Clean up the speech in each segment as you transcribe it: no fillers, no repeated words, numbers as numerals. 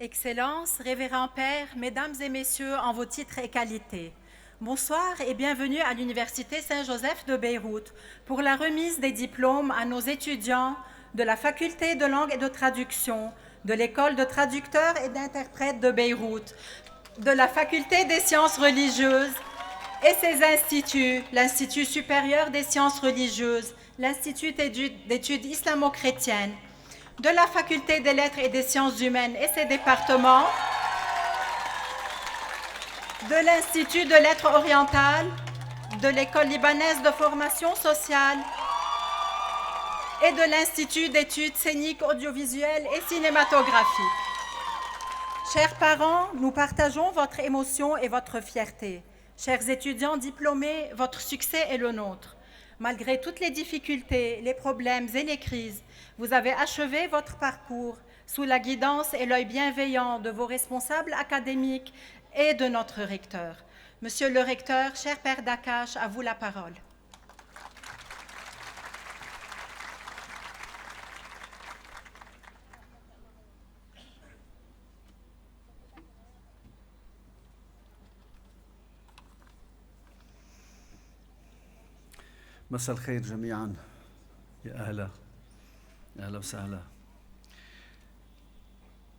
Excellences, révérends pères, mesdames et messieurs en vos titres et qualités, bonsoir et bienvenue à l'Université Saint-Joseph de Beyrouth pour la remise des diplômes à nos étudiants de la Faculté de langue et de traduction, de l'École de traducteurs et d'interprètes de Beyrouth, de la Faculté des sciences religieuses et ses instituts, l'Institut supérieur des sciences religieuses, l'Institut d'études islamo-chrétiennes, de la Faculté des lettres et des sciences humaines et ses départements, de l'Institut de lettres orientales, de l'École libanaise de formation sociale et de l'Institut d'études scéniques, audiovisuelles et cinématographiques. Chers parents, nous partageons votre émotion et votre fierté. Chers étudiants diplômés, votre succès est le nôtre. Malgré toutes les difficultés, les problèmes et les crises, vous avez achevé votre parcours sous la guidance et l'œil bienveillant de vos responsables académiques et de notre recteur. Monsieur le recteur, cher père Dakash, à vous la parole. مساء الخير جميعا يا أهلا وسهلا.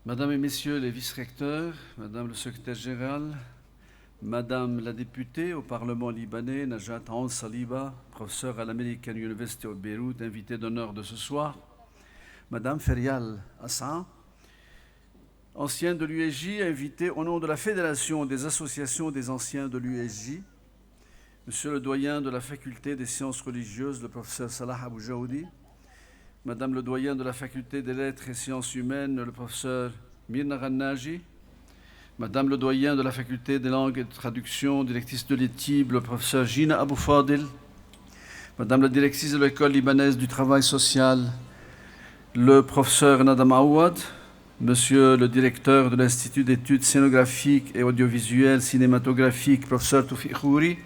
Mesdames et Messieurs les vice-recteurs, Madame le secrétaire général, Madame la députée au Parlement libanais, Najat Al-Saliba, professeure à l'American University of Beirut, invitée d'honneur de ce soir, Madame Ferial Hassan, ancienne de l'USJ, invitée au nom de la Fédération des associations des anciens de l'USJ, Monsieur le doyen de la Faculté des sciences religieuses, le professeur Salah Abou Jaoudi, Madame le doyen de la Faculté des lettres et sciences humaines, le professeur Mirna Ghannaji, Madame le doyen de la Faculté des langues et de traduction, directrice de l'ETIB, le professeur Gina Abou Fadil, Madame la directrice de l'École libanaise du travail social, le professeur Nadam Aouad, Monsieur le directeur de l'Institut d'études scénographiques et audiovisuelles cinématographiques, professeur Toufiq Khouri,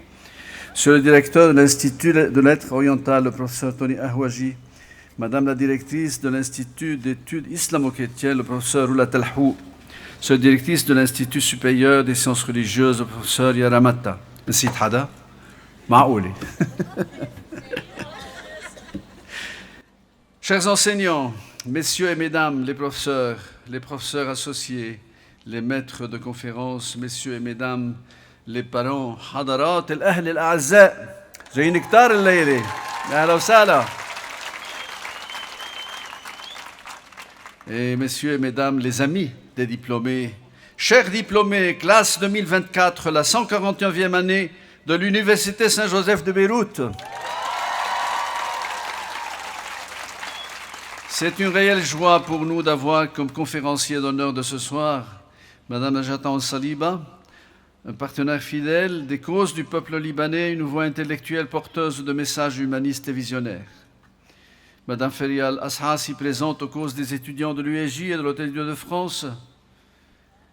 Monsieur le directeur de l'Institut de lettres orientales, le professeur Tony Ahwaji, Madame la directrice de l'Institut d'études islamo-chrétiennes, le professeur Roulat Telhou, Monsieur la directrice de l'Institut supérieur des sciences religieuses, le professeur Yaramata. Nsit Hada Ma'ouli. Chers enseignants, messieurs et mesdames les professeurs associés, les maîtres de conférences, messieurs et mesdames les parents, حضرات الأهل الأعزاء جايين كتار الليلة أهلا وسهلا. Et messieurs et mesdames les amis des diplômés, chers diplômés, classe 2024, la 149e année de l'Université Saint-Joseph de Beyrouth. C'est une réelle joie pour nous d'avoir comme conférencier d'honneur de ce soir Madame Najat Al-Saliba, un partenaire fidèle des causes du peuple libanais, une voix intellectuelle porteuse de messages humanistes et visionnaires. Madame Ferial Hassan, si présente aux causes des étudiants de l'USJ et de l'Hôtel Dieu de France,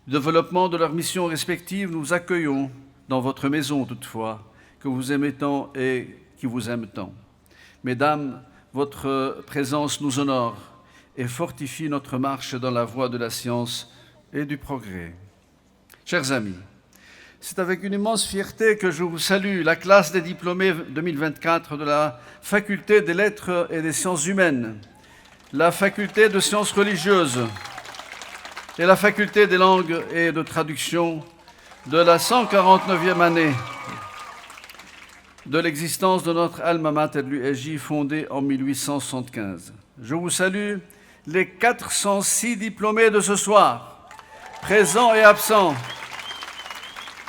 développement de leurs missions respectives, nous accueillons dans votre maison toutefois, que vous aimez tant et qui vous aime tant. Mesdames, votre présence nous honore et fortifie notre marche dans la voie de la science et du progrès. Chers amis, c'est avec une immense fierté que je vous salue, la classe des diplômés 2024 de la Faculté des lettres et des sciences humaines, la Faculté de sciences religieuses et la Faculté des langues et de traduction de la 149e année de l'existence de notre alma mater de l'USJ fondée en 1875. Je vous salue les 406 diplômés de ce soir, présents et absents,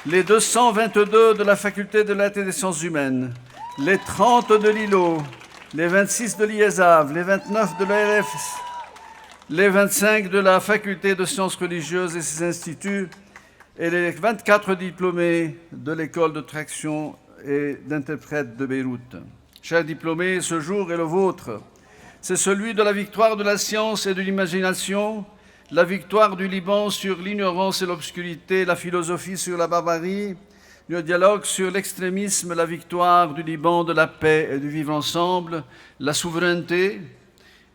les 222 de la Faculté de lettres et des sciences humaines, les 30 de l'ILO, les 26 de l'IESAV, les 29 de l'ALF, les 25 de la Faculté de sciences religieuses et ses instituts, et les 24 diplômés de l'École de traduction et d'interprètes de Beyrouth. Chers diplômés, ce jour est le vôtre. C'est celui de la victoire de la science et de l'imagination, la victoire du Liban sur l'ignorance et l'obscurité, la philosophie sur la barbarie, le dialogue sur l'extrémisme, la victoire du Liban de la paix et du vivre ensemble, la souveraineté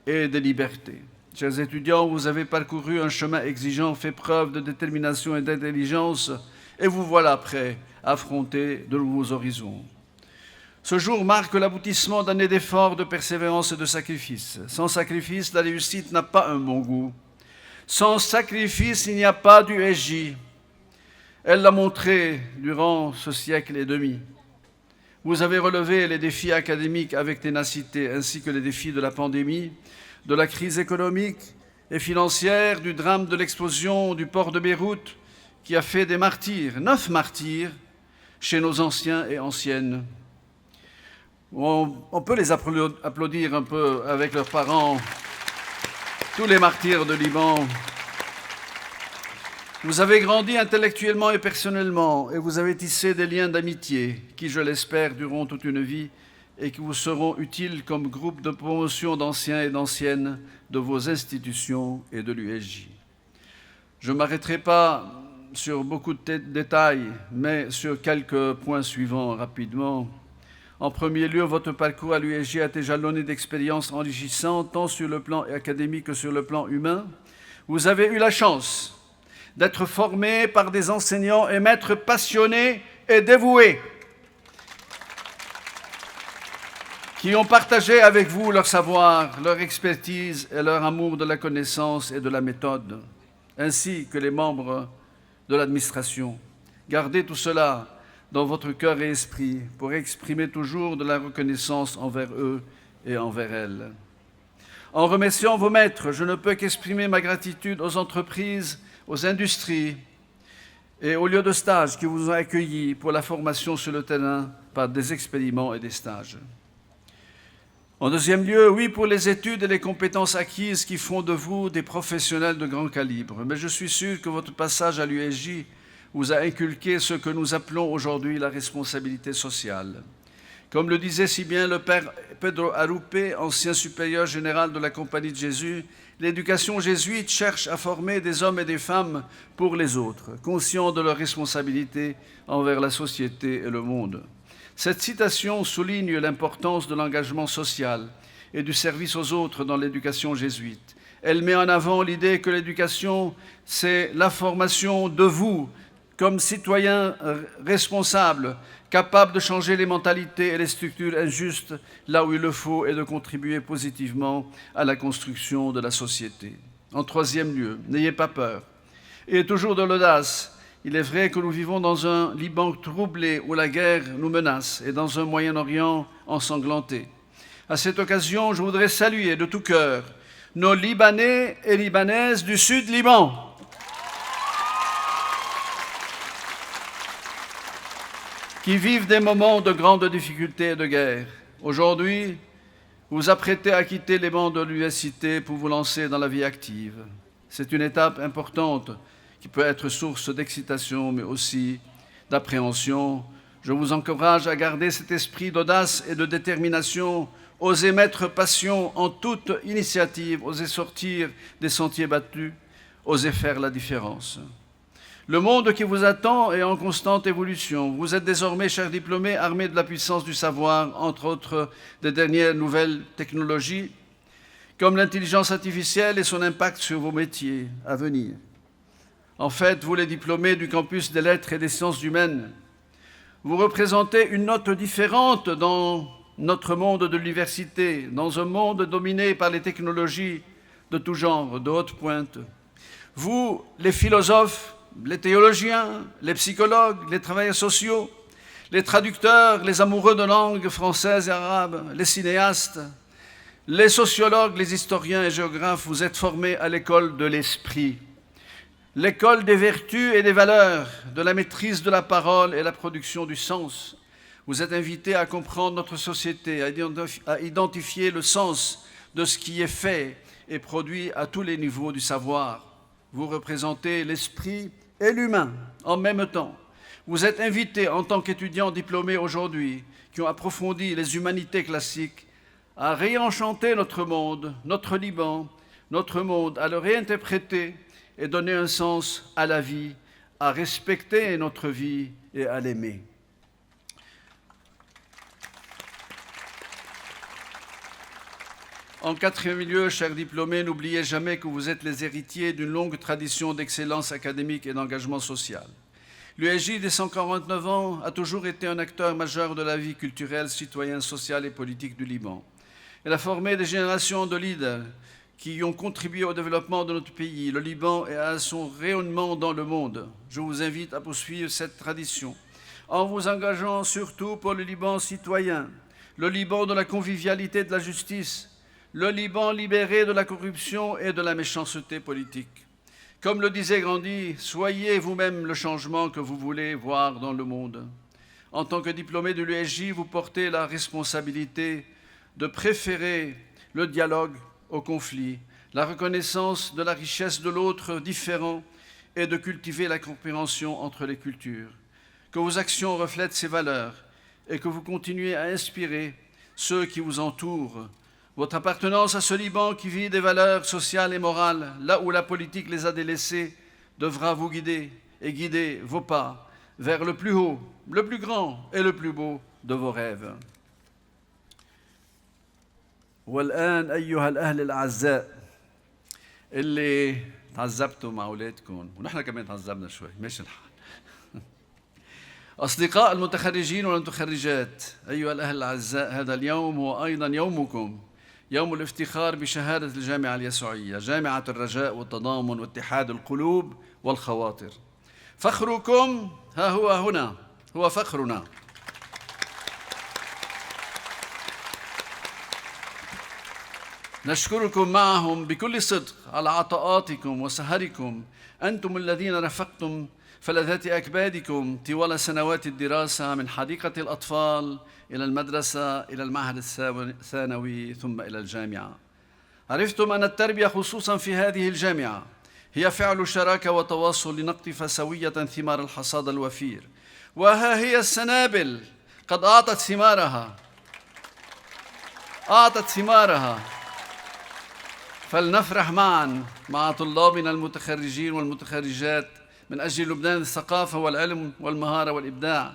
et des libertés. Chers étudiants, vous avez parcouru un chemin exigeant, fait preuve de détermination et d'intelligence, et vous voilà prêts à affronter de nouveaux horizons. Ce jour marque l'aboutissement d'années d'efforts, de persévérance et de sacrifice. Sans sacrifice, la réussite n'a pas un bon goût. Sans sacrifice, il n'y a pas d'USJ. Elle l'a montré durant ce siècle et demi. Vous avez relevé les défis académiques avec ténacité, ainsi que les défis de la pandémie, de la crise économique et financière, du drame de l'explosion du port de Beyrouth, qui a fait des martyrs, 9 martyrs, chez nos anciens et anciennes. On peut les applaudir un peu avec leurs parents, tous les martyrs de Liban. Vous avez grandi intellectuellement et personnellement, et vous avez tissé des liens d'amitié qui, je l'espère, dureront toute une vie et qui vous seront utiles comme groupe de promotion d'anciens et d'anciennes de vos institutions et de l'USJ. Je ne m'arrêterai pas sur beaucoup de détails, mais sur quelques points suivants rapidement. En premier lieu, votre parcours à l'USJ a été jalonné d'expériences enrichissantes, tant sur le plan académique que sur le plan humain. Vous avez eu la chance d'être formé par des enseignants et maîtres passionnés et dévoués, qui ont partagé avec vous leur savoir, leur expertise et leur amour de la connaissance et de la méthode, ainsi que les membres de l'administration. Gardez tout cela dans votre cœur et esprit pour exprimer toujours de la reconnaissance envers eux et envers elles. En remerciant vos maîtres, je ne peux qu'exprimer ma gratitude aux entreprises, aux industries et aux lieux de stage qui vous ont accueillis pour la formation sur le terrain par des expériments et des stages. En deuxième lieu, oui pour les études et les compétences acquises qui font de vous des professionnels de grand calibre. Mais je suis sûr que votre passage à l'USJ vous a inculqué ce que nous appelons aujourd'hui la responsabilité sociale. Comme le disait si bien le père Pedro Arupe, ancien supérieur général de la Compagnie de Jésus, l'éducation jésuite cherche à former des hommes et des femmes pour les autres, conscients de leurs responsabilités envers la société et le monde. Cette citation souligne l'importance de l'engagement social et du service aux autres dans l'éducation jésuite. Elle met en avant l'idée que l'éducation, c'est la formation de vous comme citoyens responsables, capables de changer les mentalités et les structures injustes là où il le faut et de contribuer positivement à la construction de la société. En troisième lieu, n'ayez pas peur. Ayez toujours de l'audace. Il est vrai que nous vivons dans un Liban troublé où la guerre nous menace et dans un Moyen-Orient ensanglanté. À cette occasion, je voudrais saluer de tout cœur nos Libanais et Libanaises du Sud Liban, qui vivent des moments de grande difficulté et de guerre. Aujourd'hui, vous vous apprêtez à quitter les bancs de l'université pour vous lancer dans la vie active. C'est une étape importante qui peut être source d'excitation, mais aussi d'appréhension. Je vous encourage à garder cet esprit d'audace et de détermination, oser mettre passion en toute initiative, oser sortir des sentiers battus, oser faire la différence. Le monde qui vous attend est en constante évolution. Vous êtes désormais, chers diplômés, armés de la puissance du savoir, entre autres des dernières nouvelles technologies, comme l'intelligence artificielle et son impact sur vos métiers à venir. En fait, vous les diplômés du campus des lettres et des sciences humaines, vous représentez une note différente dans notre monde de l'université, dans un monde dominé par les technologies de tout genre, de haute pointe. Vous, les philosophes, les théologiens, les psychologues, les travailleurs sociaux, les traducteurs, les amoureux de langues françaises et arabes, les cinéastes, les sociologues, les historiens et géographes, vous êtes formés à l'école de l'esprit, l'école des vertus et des valeurs, de la maîtrise de la parole et la production du sens. Vous êtes invités à comprendre notre société, à identifier le sens de ce qui est fait et produit à tous les niveaux du savoir. Vous représentez l'esprit et l'humain en même temps. Vous êtes invités en tant qu'étudiants diplômés aujourd'hui, qui ont approfondi les humanités classiques, à réenchanter notre monde, notre Liban, notre monde, à le réinterpréter et donner un sens à la vie, à respecter notre vie et à l'aimer. En quatrième lieu, chers diplômés, n'oubliez jamais que vous êtes les héritiers d'une longue tradition d'excellence académique et d'engagement social. L'USJ des 149 ans a toujours été un acteur majeur de la vie culturelle, citoyenne, sociale et politique du Liban. Elle a formé des générations de leaders qui ont contribué au développement de notre pays, le Liban, et à son rayonnement dans le monde. Je vous invite à poursuivre cette tradition en vous engageant surtout pour le Liban citoyen, le Liban de la convivialité et de la justice, le Liban libéré de la corruption et de la méchanceté politique. Comme le disait Gandhi, soyez vous-même le changement que vous voulez voir dans le monde. En tant que diplômé de l'USJ, vous portez la responsabilité de préférer le dialogue au conflit, la reconnaissance de la richesse de l'autre différent et de cultiver la compréhension entre les cultures. Que vos actions reflètent ces valeurs et que vous continuez à inspirer ceux qui vous entourent. Votre appartenance à ce Liban qui vit des valeurs sociales et morales, là où la politique les a délaissées, devra vous guider et guider vos pas vers le plus haut, le plus grand et le plus beau de vos rêves. والآن أيها الأهل الأعزاء اللي تعذبتوا مع أولادكم ونحن كمان تعذبنا شوي ماشي الحال. أصدقاء المتخرجين والمتخرجات أيها الأهل الأعزاء، هذا اليوم هو أيضا يومكم، يوم الافتخار بشهادة الجامعة اليسوعية، جامعة الرجاء والتضامن واتحاد القلوب والخواطر. فخركم ها هو هنا، هو فخرنا. نشكركم معهم بكل صدق على عطاءاتكم وسهركم، أنتم الذين رافقتم فلذات أكبادكم طوال سنوات الدراسة من حديقة الأطفال إلى المدرسة إلى المعهد الثانوي ثم إلى الجامعة. عرفتم أن التربية خصوصا في هذه الجامعة هي فعل شراكة وتواصل لنقطف سوية ثمار الحصاد الوفير، وها هي السنابل قد أعطت ثمارها. فلنفرح معا مع طلابنا المتخرجين والمتخرجات من أجل لبنان الثقافة والعلم والمهارة والإبداع،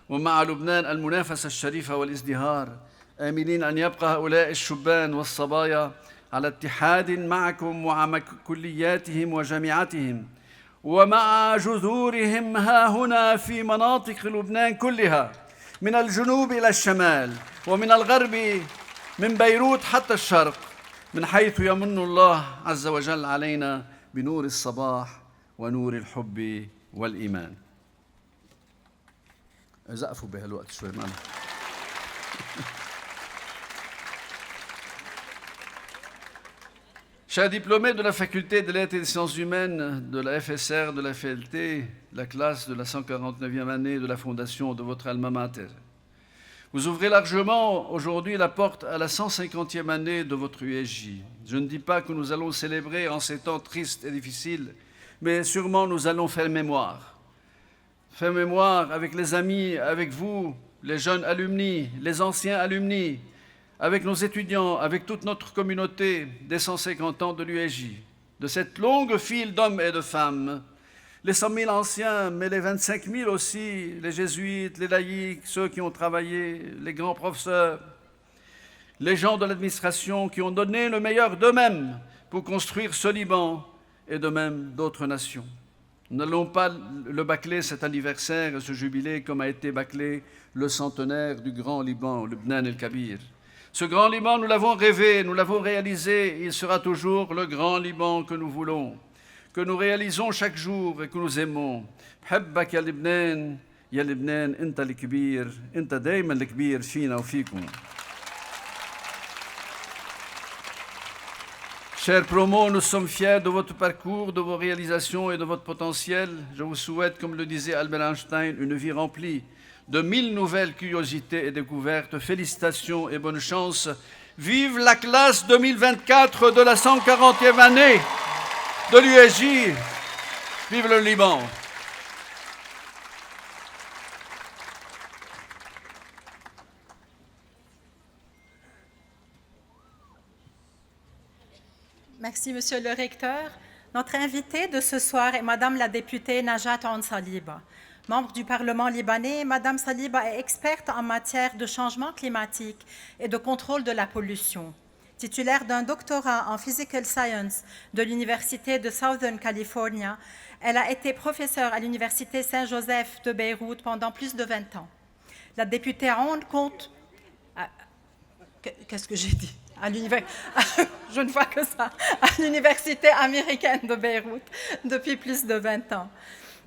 ومع لبنان المنافسة الشريفة والازدهار، آملين أن يبقى هؤلاء الشبان والصبايا على اتحاد معكم ومع كلياتهم وجامعاتهم ومع جذورهم ها هنا في مناطق لبنان كلها، من الجنوب إلى الشمال ومن الغرب من بيروت حتى الشرق، من حيث يمن الله عز وجل علينا بنور الصباح ونور الحب والإيمان. زقفوا بهالوقت شوي معنا. Chers diplômés de la faculté de lettres et des sciences humaines, de la FSR, de la FLT, la classe de la 149e année de la fondation de votre alma mater, vous ouvrez largement aujourd'hui la porte à la 150e année de votre USJ. Je ne dis pas que nous allons célébrer en ces temps tristes et difficiles, mais sûrement nous allons faire mémoire. Faire mémoire avec les amis, avec vous, les jeunes alumni, les anciens alumni, avec nos étudiants, avec toute notre communauté des 150 ans de l'USJ, de cette longue file d'hommes et de femmes, les 100 000 anciens, mais les 25 000 aussi, les jésuites, les laïcs, ceux qui ont travaillé, les grands professeurs, les gens de l'administration qui ont donné le meilleur d'eux-mêmes pour construire ce Liban et de même d'autres nations. Nous n'allons pas le bâcler cet anniversaire et ce jubilé comme a été bâclé le centenaire du grand Liban, Lubnan el-Kabir. Ce grand Liban, nous l'avons rêvé, nous l'avons réalisé, il sera toujours le grand Liban que nous voulons, que nous réalisons chaque jour et que nous aimons. بحبك يا لبنان يا لبنان أنت الكبير أنت دايما الكبير فينا وفيكم. Chers promos, nous sommes fiers de votre parcours, de vos réalisations et de votre potentiel. Je vous souhaite, comme le disait Albert Einstein, une vie remplie de 1000 nouvelles curiosités et découvertes. Félicitations et bonne chance. Vive la classe 2024 de la 140e année de l'USJ. Vive le Liban. Merci, Monsieur le Recteur. Notre invitée de ce soir est Madame la députée Najat Saliba. Membre du Parlement libanais, Madame Saliba est experte en matière de changement climatique et de contrôle de la pollution. Titulaire d'un doctorat en Physical Science de l'Université de Southern California, elle a été professeure à l'Université Saint-Joseph de Beyrouth pendant plus de 20 ans. La députée Aoun compte... Qu'est-ce que j'ai dit? Je ne vois que ça. À l'Université américaine de Beyrouth depuis plus de 20 ans.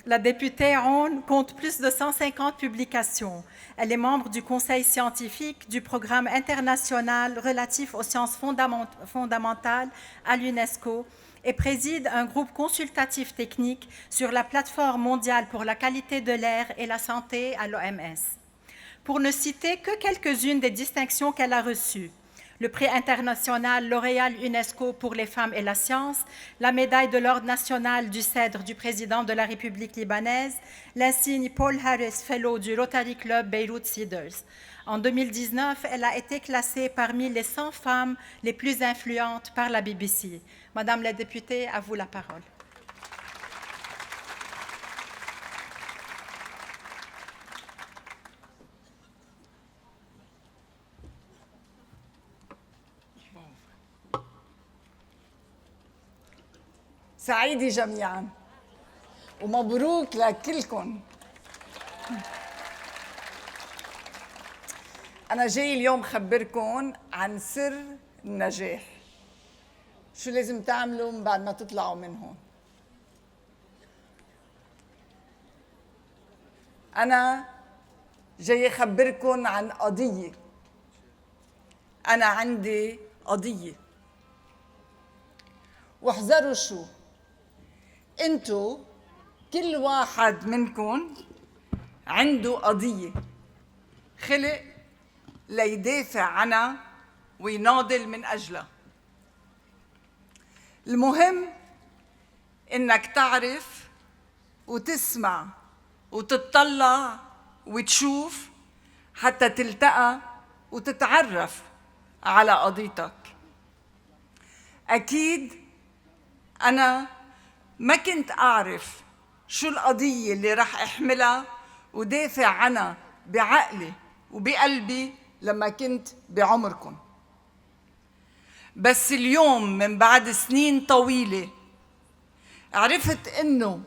La députée Aoun compte plus de 150 publications. Elle est membre du conseil scientifique du programme international relatif aux sciences fondamentales à l'UNESCO et préside un groupe consultatif technique sur la plateforme mondiale pour la qualité de l'air et la santé à l'OMS. Pour ne citer que quelques-unes des distinctions qu'elle a reçues: le prix international L'Oréal UNESCO pour les femmes et la science, la médaille de l'Ordre national du Cèdre du président de la République libanaise, l'insigne Paul Harris Fellow du Rotary Club Beirut Cedars. En 2019, elle a été classée parmi les 100 femmes les plus influentes par la BBC. Madame la députée, à vous la parole. سعيدة جميعاً ومبروك لكلكم. أنا جاي اليوم خبركم عن سر النجاح. شو لازم تعملوا من بعد ما تطلعوا من هون؟ أنا جاي خبركم عن قضية. أنا عندي قضية، واحذروا شو؟ انتو كل واحد منكم عنده قضية خلق ليدافع عنها ويناضل من أجلها. المهم إنك تعرف وتسمع وتطلع وتشوف حتى تلتقى وتتعرف على قضيتك. أكيد أنا ما كنت أعرف شو القضية اللي رح أحملها ودافع عنها بعقلي وبقلبي لما كنت بعمركم، بس اليوم من بعد سنين طويلة عرفت إنه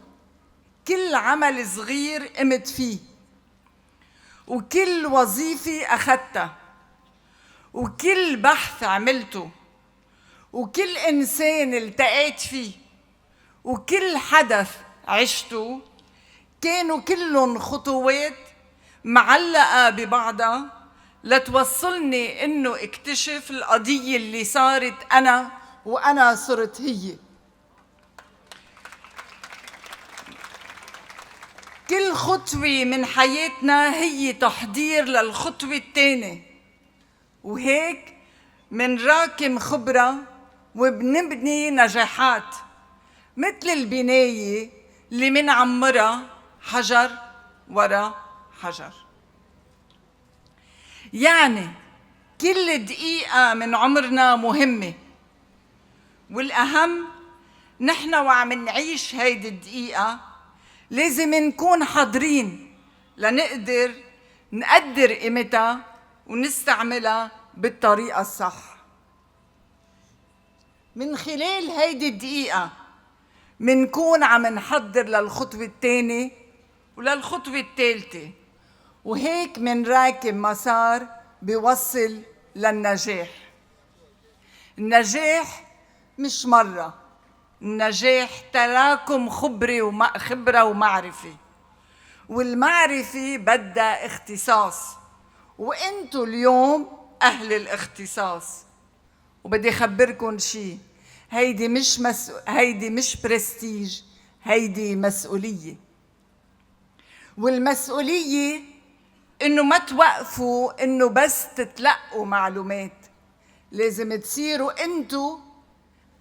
كل عمل صغير قمت فيه وكل وظيفة أخذتها وكل بحث عملته وكل إنسان التقيت فيه وكل حدث عشته كانوا كلهم خطوات معلقة ببعضها لتوصلني إنه اكتشف القضية اللي صارت أنا وأنا صرت هي. كل خطوة من حياتنا هي تحضير للخطوة الثانية، وهيك منراكم خبرة وبنبني نجاحات مثل البناية اللي منعمرها حجر ورا حجر. يعني كل دقيقة من عمرنا مهمة، والأهم نحن وعم نعيش هيدي الدقيقة لازم نكون حاضرين لنقدر نقدر قيمتها ونستعملها بالطريقة الصح. من خلال هيدي الدقيقة منكون عم نحضر للخطوة الثانية وللخطوة الثالثة، وهيك منراكب مسار بيوصل للنجاح. النجاح مش مرة، النجاح تراكم خبرة ومعرفة، والمعرفة بدها اختصاص، وانتو اليوم أهل الاختصاص. وبدي أخبركن شي، هيدي مش برستيج، هيدي مسؤولية. والمسؤولية إنه ما توقفوا إنه بس تتلقوا معلومات، لازم تصيروا انتو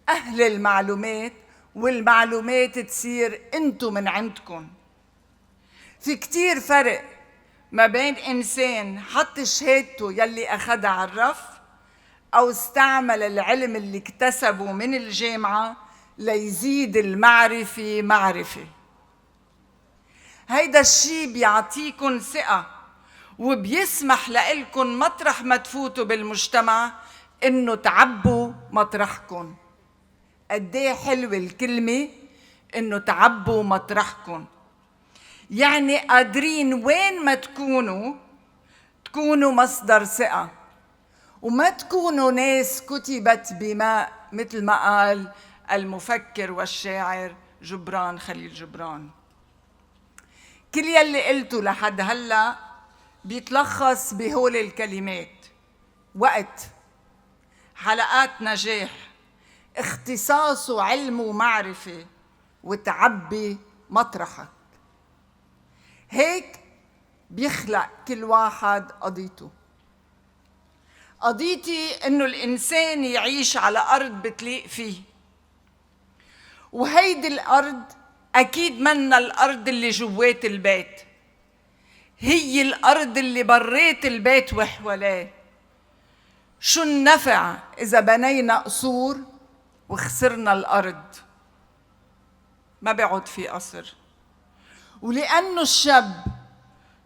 أهل المعلومات والمعلومات تصير انتو من عندكن. في كتير فرق ما بين إنسان حط شهادته يلي أخدها على الرف أو استعمل العلم اللي اكتسبه من الجامعة ليزيد المعرفة معرفة. هيدا الشي بيعطيكن ثقة وبيسمح لإلكن مطرح ما تفوتوا بالمجتمع إنه تعبوا مطرحكم. قديه حلوة الكلمة إنه تعبوا مطرحكم، يعني قادرين وين ما تكونوا مصدر ثقة، وما تكونوا ناس كتبت بماء مثل ما قال المفكر والشاعر جبران خليل جبران. كل يلي قلته لحد هلأ بيتلخص بهول الكلمات: وقت، حلقات نجاح، اختصاص وعلم ومعرفة، وتعبي مطرحك. هيك بيخلق كل واحد قضيته. قضيتي إنه الإنسان يعيش على أرض بتليق فيه، وهيدي الأرض أكيد منا الأرض اللي جوات البيت، هي الأرض اللي بريت البيت وحواليه. شو النفع إذا بنينا قصور وخسرنا الأرض؟ ما بيعود في قصر. ولأنه الشاب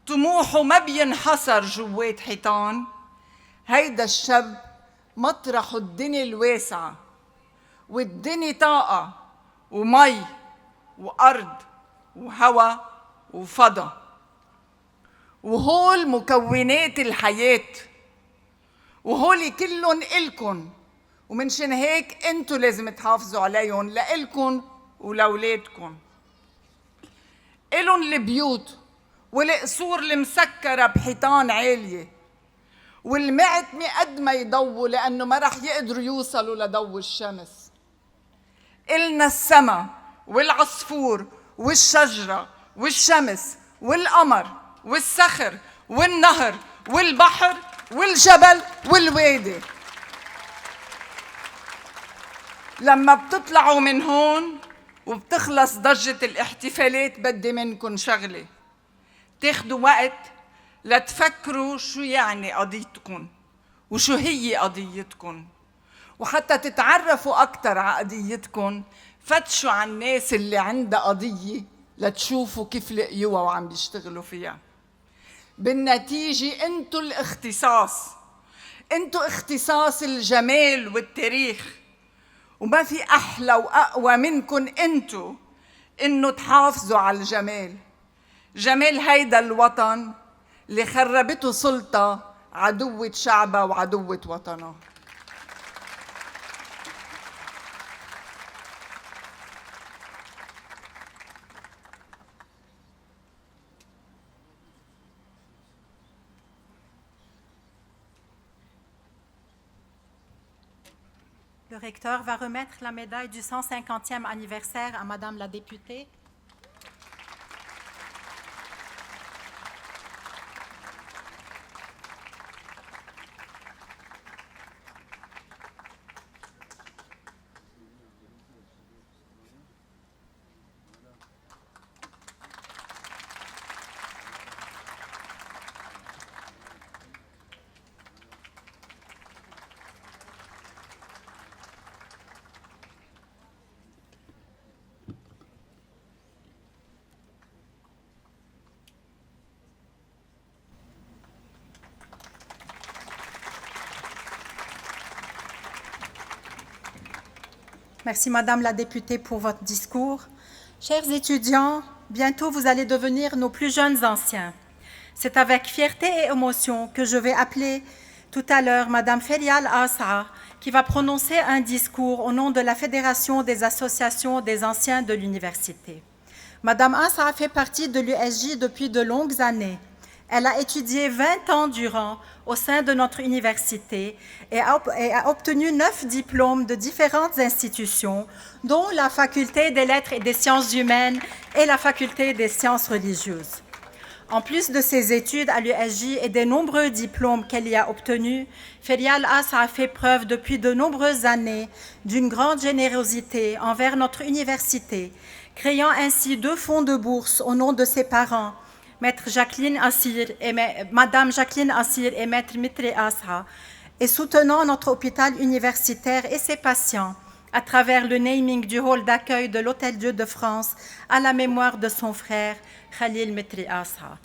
طموحه ما بينحصر جوات حيطان، هيدا الشاب مطرحه الدنيا الواسعة، والدنيا طاقة ومي وأرض وهواء وفضاء، وهول مكونات الحياة، وهول كلهم إلكن، ومنشان هيك انتو لازم تحافظوا عليهم لإلكن ولأولادكن. إلن البيوت والقصور المسكرة بحيطان عالية، والمعتمة قد ما يضووا لأنه ما رح يقدروا يوصلوا لضوء الشمس. إلنا السما والعصفور والشجرة والشمس والقمر والصخر والنهر والبحر والجبل والوادي. لما بتطلعوا من هون وبتخلص ضجة الاحتفالات، بدي منكن شغلة: تاخدوا وقت لتفكروا شو يعني قضيتكم وشو هي قضيتكم، وحتى تتعرفوا أكتر على قضيتكم فتشوا عن الناس اللي عندها قضية لتشوفوا كيف لقيوها وعم بيشتغلوا فيها. بالنتيجة انتوا الاختصاص، انتوا اختصاص الجمال والتاريخ، وما في أحلى وأقوى منكن انتوا إنه تحافظوا على الجمال، جمال هيدا الوطن اللي خربته سلطة عدوة شعبها وعدوة وطنها. Le recteur va remettre la médaille du 150e anniversaire à Madame la députée. Merci Madame la députée pour votre discours. Chers étudiants, bientôt vous allez devenir nos plus jeunes anciens. C'est avec fierté et émotion que je vais appeler tout à l'heure Madame Ferial Assa, qui va prononcer un discours au nom de la Fédération des associations des anciens de l'université. Madame Assa fait partie de l'USJ depuis de longues années. Elle a étudié 20 ans durant au sein de notre université et a obtenu 9 diplômes de différentes institutions, dont la Faculté des Lettres et des Sciences humaines et la Faculté des Sciences religieuses. En plus de ses études à l'USJ et des nombreux diplômes qu'elle y a obtenus, Ferial Assa a fait preuve depuis de nombreuses années d'une grande générosité envers notre université, créant ainsi 2 fonds de bourse au nom de ses parents, Maître Jacqueline Assir et Madame Jacqueline Assir et Maître Mitri Assa, et soutenant notre hôpital universitaire et ses patients à travers le naming du hall d'accueil de l'Hôtel-Dieu de France à la mémoire de son frère Khalil Mitri Assa.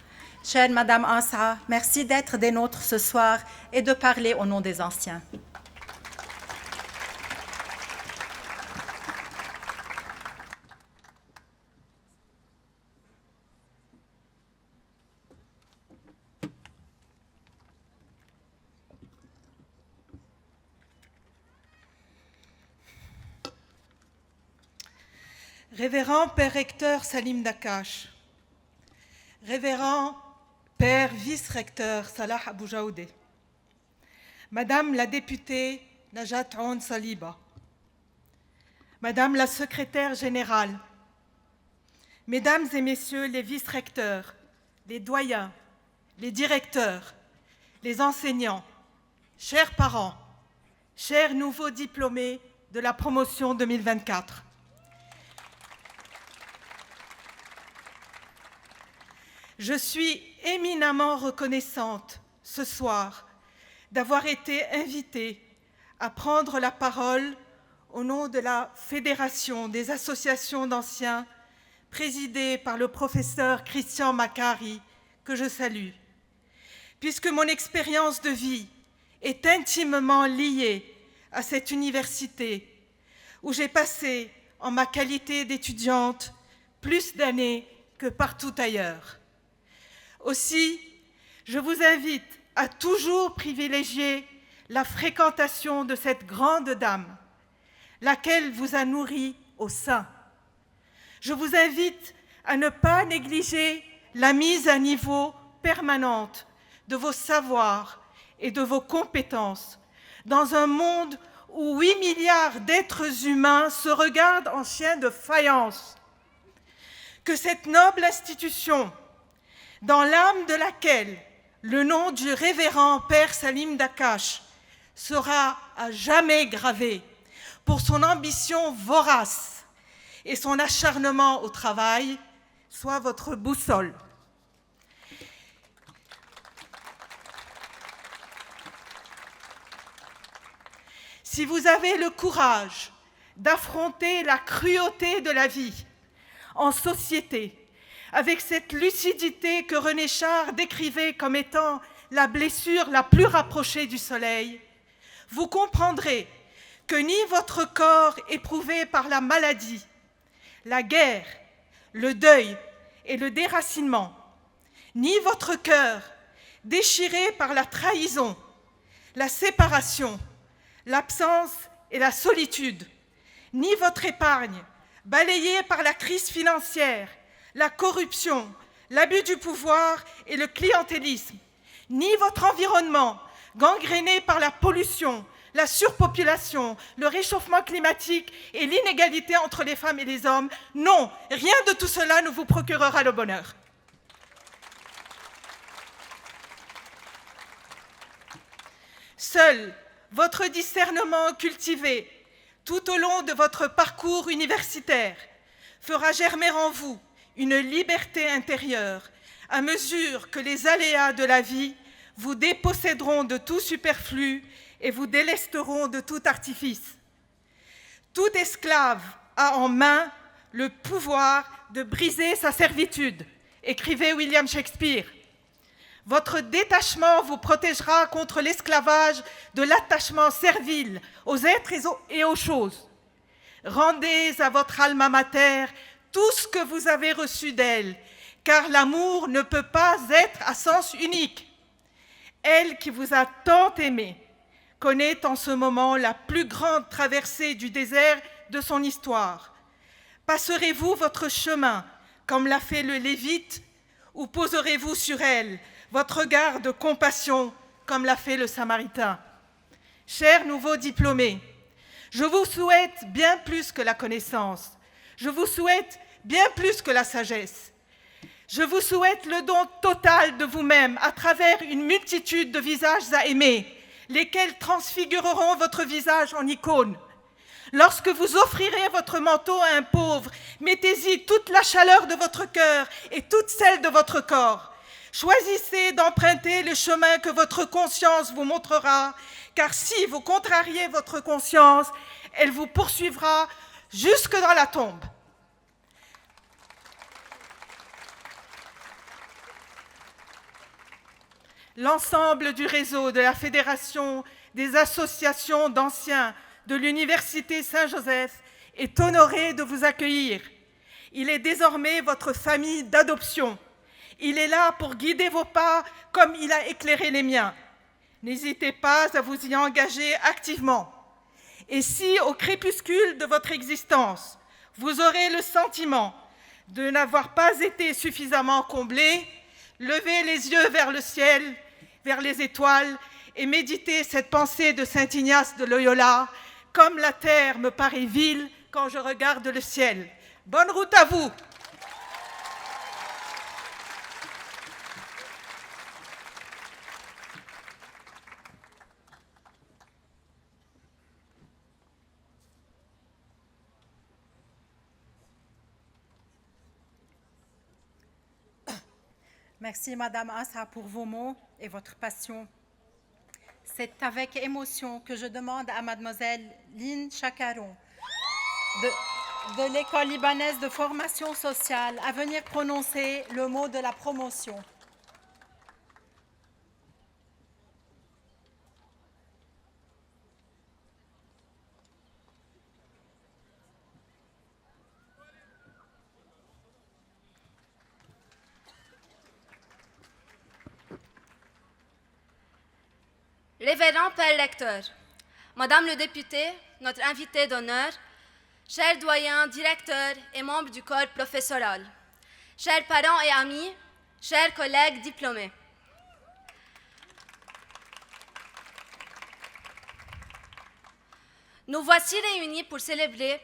Chère Madame Assa, merci d'être des nôtres ce soir et de parler au nom des anciens. Révérend Père Recteur Salim Dakash, Révérend Père Vice-Recteur Salah Abou Jaoudé, Madame la députée Najat Aoun Saliba, Madame la Secrétaire Générale, Mesdames et Messieurs les vice-recteurs, les doyens, les directeurs, les enseignants, chers parents, chers nouveaux diplômés de la promotion 2024. Je suis éminemment reconnaissante ce soir d'avoir été invitée à prendre la parole au nom de la Fédération des associations d'anciens présidée par le professeur Christian Macari, que je salue, puisque mon expérience de vie est intimement liée à cette université où j'ai passé, en ma qualité d'étudiante, plus d'années que partout ailleurs. Aussi, je vous invite à toujours privilégier la fréquentation de cette grande dame, laquelle vous a nourri au sein. Je vous invite à ne pas négliger la mise à niveau permanente de vos savoirs et de vos compétences dans un monde où 8 milliards d'êtres humains se regardent en chiens de faïence. Que cette noble institution, dans l'âme de laquelle le nom du révérend Père Salim Dakash sera à jamais gravé pour son ambition vorace et son acharnement au travail, soit votre boussole. Si vous avez le courage d'affronter la cruauté de la vie en société, avec cette lucidité que René Char décrivait comme étant la blessure la plus rapprochée du soleil, vous comprendrez que ni votre corps éprouvé par la maladie, la guerre, le deuil et le déracinement, ni votre cœur déchiré par la trahison, la séparation, l'absence et la solitude, ni votre épargne balayée par la crise financière, la corruption, l'abus du pouvoir et le clientélisme, ni votre environnement gangréné par la pollution, la surpopulation, le réchauffement climatique et l'inégalité entre les femmes et les hommes. Non, rien de tout cela ne vous procurera le bonheur. Seul votre discernement cultivé tout au long de votre parcours universitaire fera germer en vous une liberté intérieure à mesure que les aléas de la vie vous déposséderont de tout superflu et vous délesteront de tout artifice. Tout esclave a en main le pouvoir de briser sa servitude, écrivait William Shakespeare. Votre détachement vous protégera contre l'esclavage de l'attachement servile aux êtres et aux choses. Rendez à votre alma mater tout ce que vous avez reçu d'elle, car l'amour ne peut pas être à sens unique. Elle qui vous a tant aimé connaît en ce moment la plus grande traversée du désert de son histoire. Passerez-vous votre chemin comme l'a fait le Lévite, ou poserez-vous sur elle votre regard de compassion comme l'a fait le Samaritain? Chers nouveaux diplômés, je vous souhaite bien plus que la connaissance, je vous souhaite bien plus que la sagesse. Je vous souhaite le don total de vous-même à travers une multitude de visages à aimer, lesquels transfigureront votre visage en icône. Lorsque vous offrirez votre manteau à un pauvre, mettez-y toute la chaleur de votre cœur et toute celle de votre corps. Choisissez d'emprunter le chemin que votre conscience vous montrera, car si vous contrariez votre conscience, elle vous poursuivra jusque dans la tombe. L'ensemble du réseau de la Fédération des associations d'anciens de l'Université Saint-Joseph est honoré de vous accueillir. Il est désormais votre famille d'adoption. Il est là pour guider vos pas comme il a éclairé les miens. N'hésitez pas à vous y engager activement. Et si, au crépuscule de votre existence, vous aurez le sentiment de n'avoir pas été suffisamment comblé. Levez les yeux vers le ciel, vers les étoiles, et méditez cette pensée de saint Ignace de Loyola. Comme la terre me paraît vile quand je regarde le ciel. Bonne route à vous. Merci, Madame Assa, pour vos mots et votre passion. C'est avec émotion que je demande à Mademoiselle Lynn Chacaron de l'École libanaise de formation sociale à venir prononcer le mot de la promotion. Révérend Père Lecteur, Madame le député, notre invité d'honneur, chers doyens, directeurs et membres du corps professoral, chers parents et amis, chers collègues diplômés. Nous voici réunis pour célébrer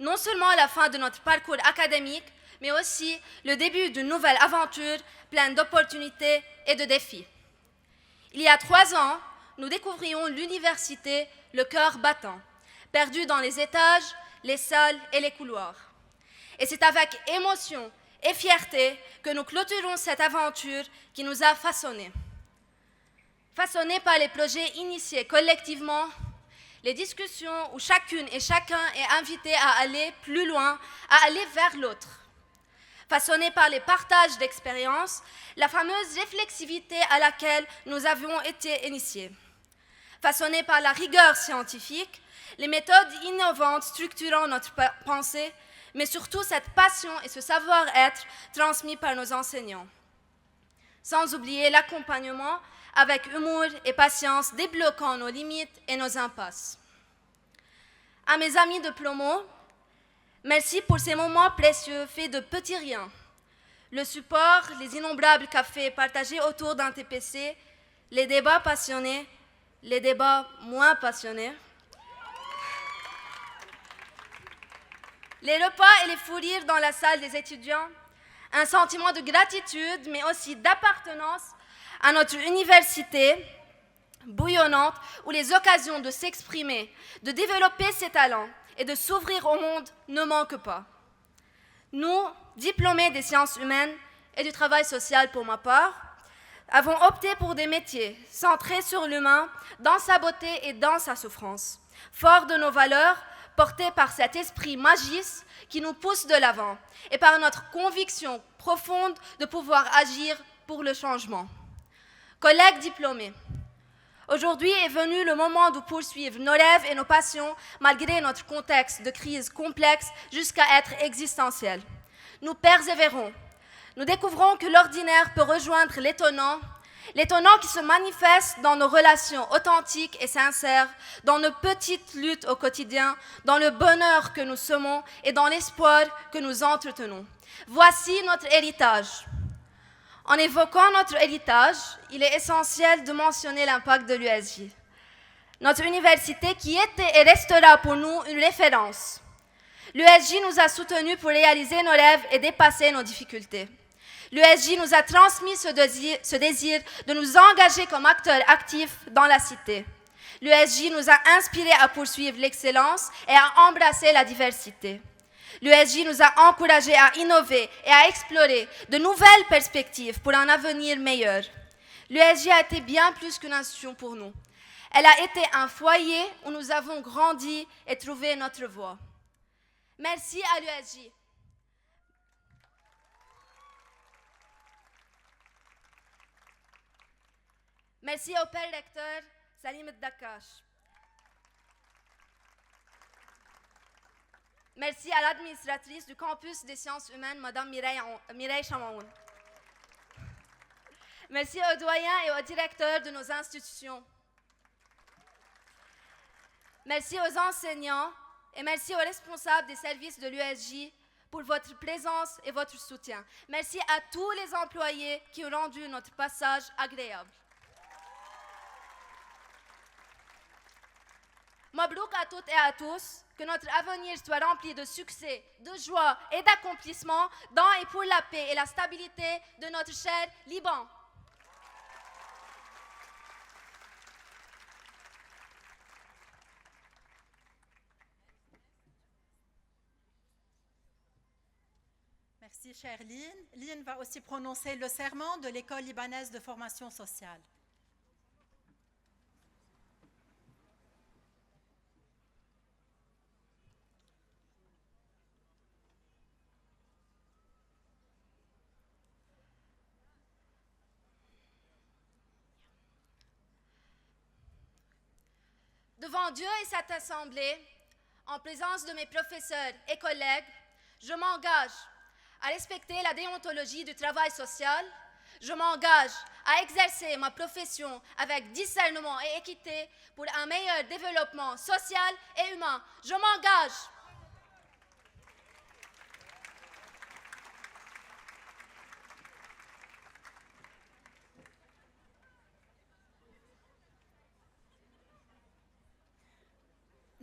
non seulement la fin de notre parcours académique, mais aussi le début d'une nouvelle aventure pleine d'opportunités et de défis. Il y a 3 ans, nous découvrions l'université, le cœur battant, perdu dans les étages, les salles et les couloirs. Et c'est avec émotion et fierté que nous clôturons cette aventure qui nous a façonnés. Façonnés par les projets initiés collectivement, les discussions où chacune et chacun est invité à aller plus loin, à aller vers l'autre. Façonnés par les partages d'expériences, la fameuse réflexivité à laquelle nous avions été initiés. Façonnés par la rigueur scientifique, les méthodes innovantes structurant notre pensée, mais surtout cette passion et ce savoir-être transmis par nos enseignants. Sans oublier l'accompagnement avec humour et patience débloquant nos limites et nos impasses. À mes amis de Plomo, merci pour ces moments précieux faits de petits riens. Le support, les innombrables cafés partagés autour d'un TPC, les débats passionnés, les débats moins passionnés, les repas et les fous rires dans la salle des étudiants, un sentiment de gratitude, mais aussi d'appartenance à notre université bouillonnante où les occasions de s'exprimer, de développer ses talents et de s'ouvrir au monde ne manquent pas. Nous, diplômés des sciences humaines et du travail social pour ma part, avons opté pour des métiers centrés sur l'humain, dans sa beauté et dans sa souffrance, forts de nos valeurs, portés par cet esprit magis qui nous pousse de l'avant et par notre conviction profonde de pouvoir agir pour le changement. Collègues diplômés, aujourd'hui est venu le moment de poursuivre nos rêves et nos passions malgré notre contexte de crise complexe jusqu'à être existentiel. Nous persévérons. Nous découvrons que l'ordinaire peut rejoindre l'étonnant qui se manifeste dans nos relations authentiques et sincères, dans nos petites luttes au quotidien, dans le bonheur que nous semons et dans l'espoir que nous entretenons. Voici notre héritage. En évoquant notre héritage, il est essentiel de mentionner l'impact de l'USJ. Notre université qui était et restera pour nous une référence. L'USJ nous a soutenus pour réaliser nos rêves et dépasser nos difficultés. L'USJ nous a transmis ce désir de nous engager comme acteurs actifs dans la cité. L'USJ nous a inspirés à poursuivre l'excellence et à embrasser la diversité. L'USJ nous a encouragés à innover et à explorer de nouvelles perspectives pour un avenir meilleur. L'USJ a été bien plus qu'une institution pour nous. Elle a été un foyer où nous avons grandi et trouvé notre voie. Merci à l'USJ. Merci au père recteur Salim Dakash. Merci à l'administratrice du campus des sciences humaines, Madame Mireille Chamaoun. Merci aux doyens et aux directeurs de nos institutions. Merci aux enseignants, et merci aux responsables des services de l'USJ pour votre présence et votre soutien. Merci à tous les employés qui ont rendu notre passage agréable. Mabrouk à toutes et à tous, que notre avenir soit rempli de succès, de joie et d'accomplissement dans et pour la paix et la stabilité de notre cher Liban. Merci, chère Lynn. Lynn va aussi prononcer le serment de l'École libanaise de formation sociale. Devant Dieu et cette assemblée, en présence de mes professeurs et collègues, je m'engage à respecter la déontologie du travail social. Je m'engage à exercer ma profession avec discernement et équité pour un meilleur développement social et humain. Je m'engage.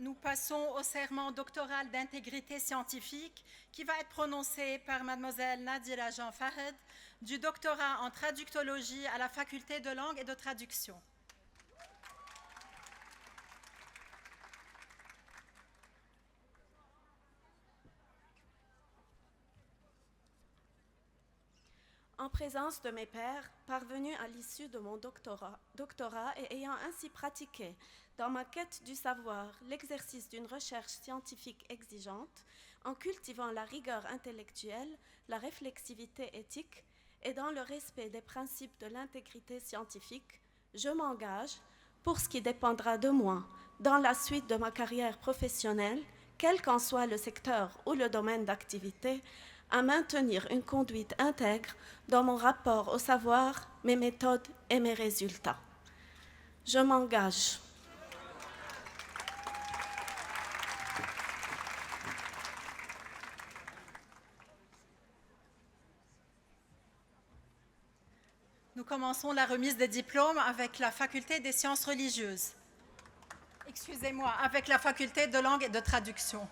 Nous passons au serment doctoral d'intégrité scientifique qui va être prononcé par mademoiselle Nadira Jean Fahed du doctorat en traductologie à la faculté de langue et de traduction. En présence de mes pairs, parvenus à l'issue de mon doctorat et ayant ainsi pratiqué, dans ma quête du savoir, l'exercice d'une recherche scientifique exigeante, en cultivant la rigueur intellectuelle, la réflexivité éthique et dans le respect des principes de l'intégrité scientifique, je m'engage, pour ce qui dépendra de moi, dans la suite de ma carrière professionnelle, quel qu'en soit le secteur ou le domaine d'activité, à maintenir une conduite intègre dans mon rapport au savoir, mes méthodes et mes résultats. Je m'engage. Nous commençons la remise des diplômes avec la faculté des sciences religieuses. Excusez-moi, avec la faculté de langue et de traduction.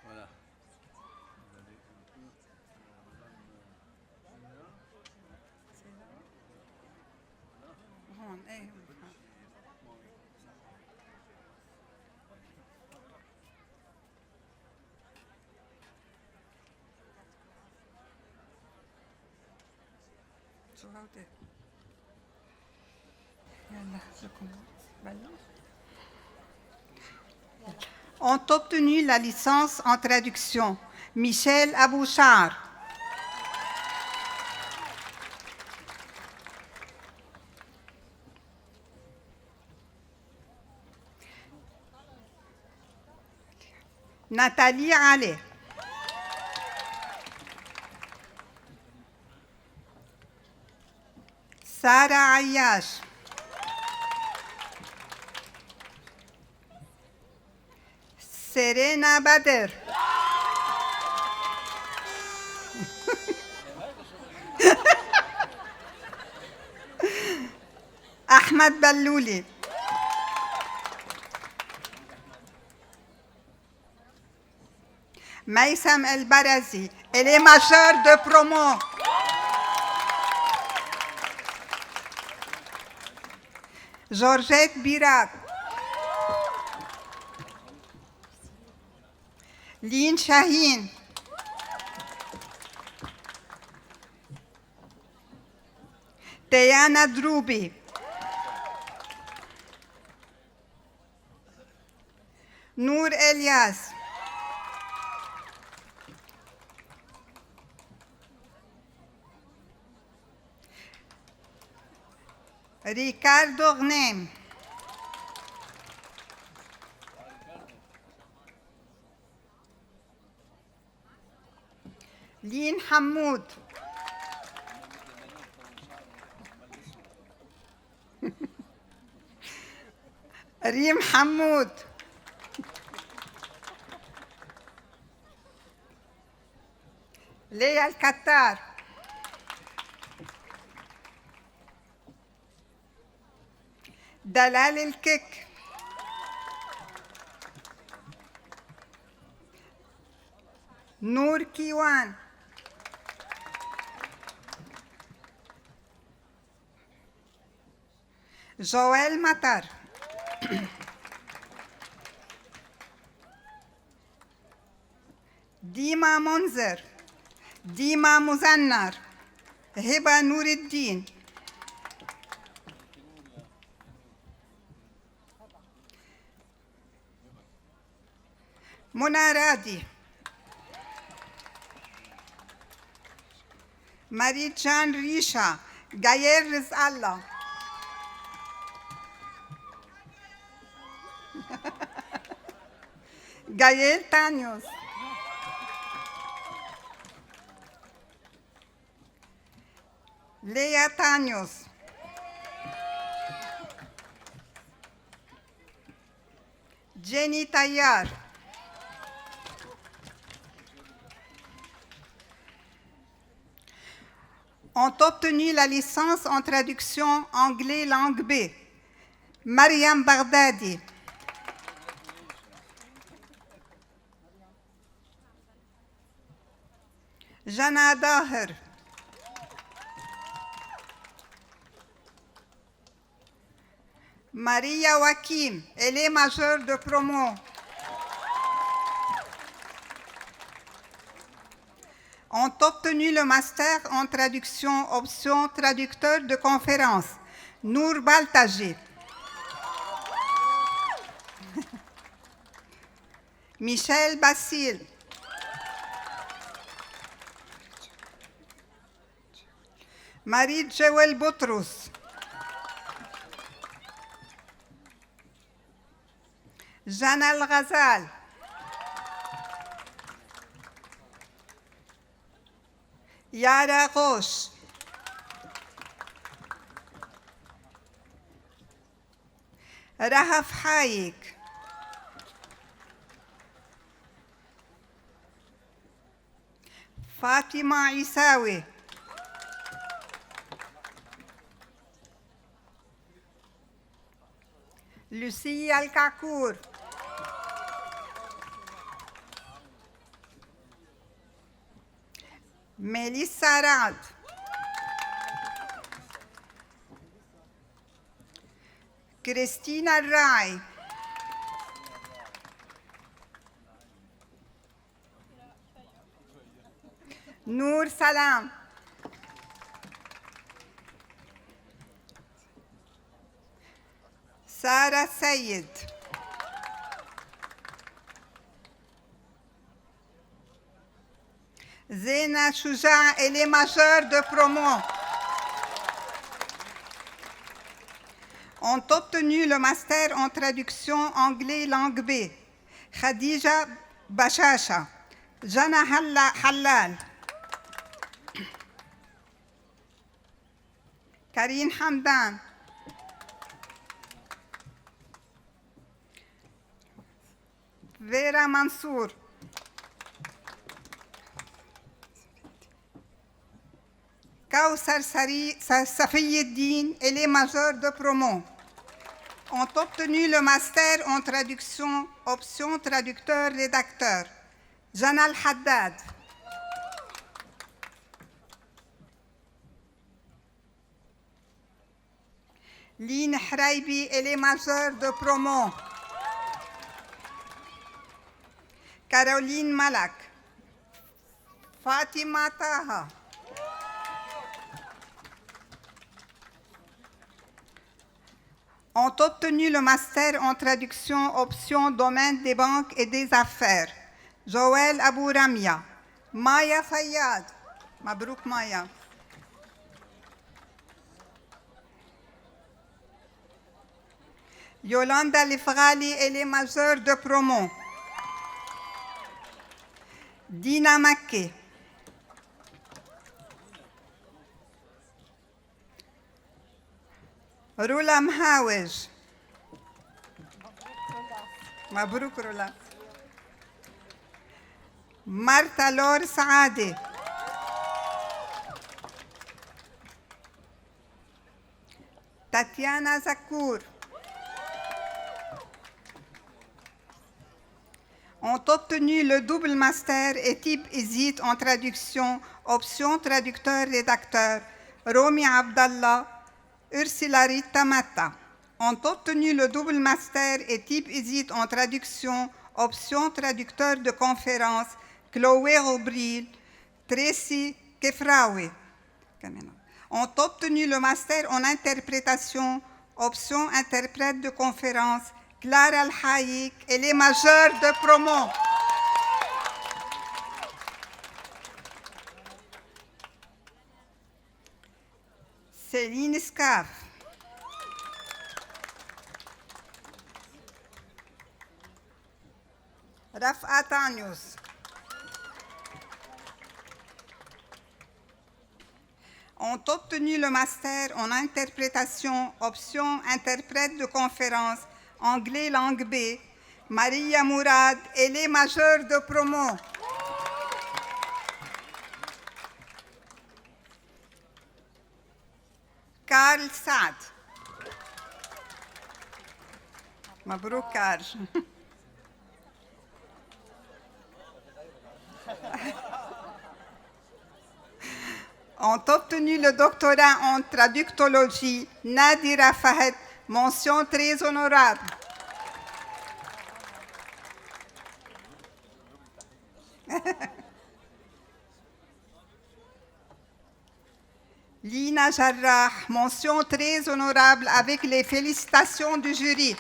Voilà. Ont obtenu la licence en traduction. Michel Abouchar. Nathalie Allais. Sarah Ayash. Serena Bader. Ahmed Ballouli. Maïsam El Barazi. Elle est majeure de promo. Georgette Birak. Lynn Shaheen. Teyana Droubi. Nour Elias. Ricardo Gnem. لين حمود. ريم حمود. ليا الكتار. دلال الكيك. نور كيوان. جوال مطر. ديما منذر. ديما مزنر. هبة نور الدين. منى رادي. ماري جان ريشا. جاير رزق الله. جايل تانيوس. ليا تانيوس. جيني طيار. Ont obtenu la licence en traduction anglais langue B. Mariam Bardadi. Jana Daher. Maria Wakim, elle est majeure de promo. Ont obtenu le master en traduction option traducteur de conférence. Nour Baltaji. Michel Bassil. Marie Joël Boutros. Jeanne Al-Ghazal. Yara Roche. Rahaf Haïk. Fatima Isawi. Lucie Al-Kakour. Mélissa Rad. Christina Rai. Nour Salam. Sarah Sayed. Zena Chouja, elle est majeure de promo. Ont obtenu le master en traduction anglais langue B. Khadija Bachasha. Jana Halal. Karine Hamdan. Vera Mansour. Kaussar Safieddine, elle est majeure de promo. Ont obtenu le master en traduction option traducteur-rédacteur. Janal Haddad. Lynn Hraibi, elle est majeure de promo. Caroline Malak. Fatima Taha. Ont obtenu le master en traduction option domaine des banques et des affaires. Joël Abou Ramia. Maya Fayyad. Mabrouk Maya. Yolanda Lifghali, elle est majeure de promo. Dina Makke. Rula Mhawej. مبروك رولا. Martha Laure Saade. Tatiana Zakour. Ont obtenu le double master et type ISIT en traduction, option traducteur-rédacteur, Romy Abdallah, Ursula Rita Mata. Ont obtenu le double master et type ISIT en traduction, option traducteur de conférence, Chloé Robril, Tracy Kefraoui. Ont obtenu le master en interprétation, option interprète de conférence, Clara Al-Hayik, elle est majeure de promo. Céline Scaf. Rafat Tanius. Ont obtenu le master en interprétation, option interprète de conférence, anglais langue B, Maria Mourad, elle est majeure de promo. Karl Saad. Mabrouk Karl. Ont obtenu le doctorat en traductologie, Nadira Fahed, mention très honorable. Lina Jarrah, mention très honorable avec les félicitations du jury.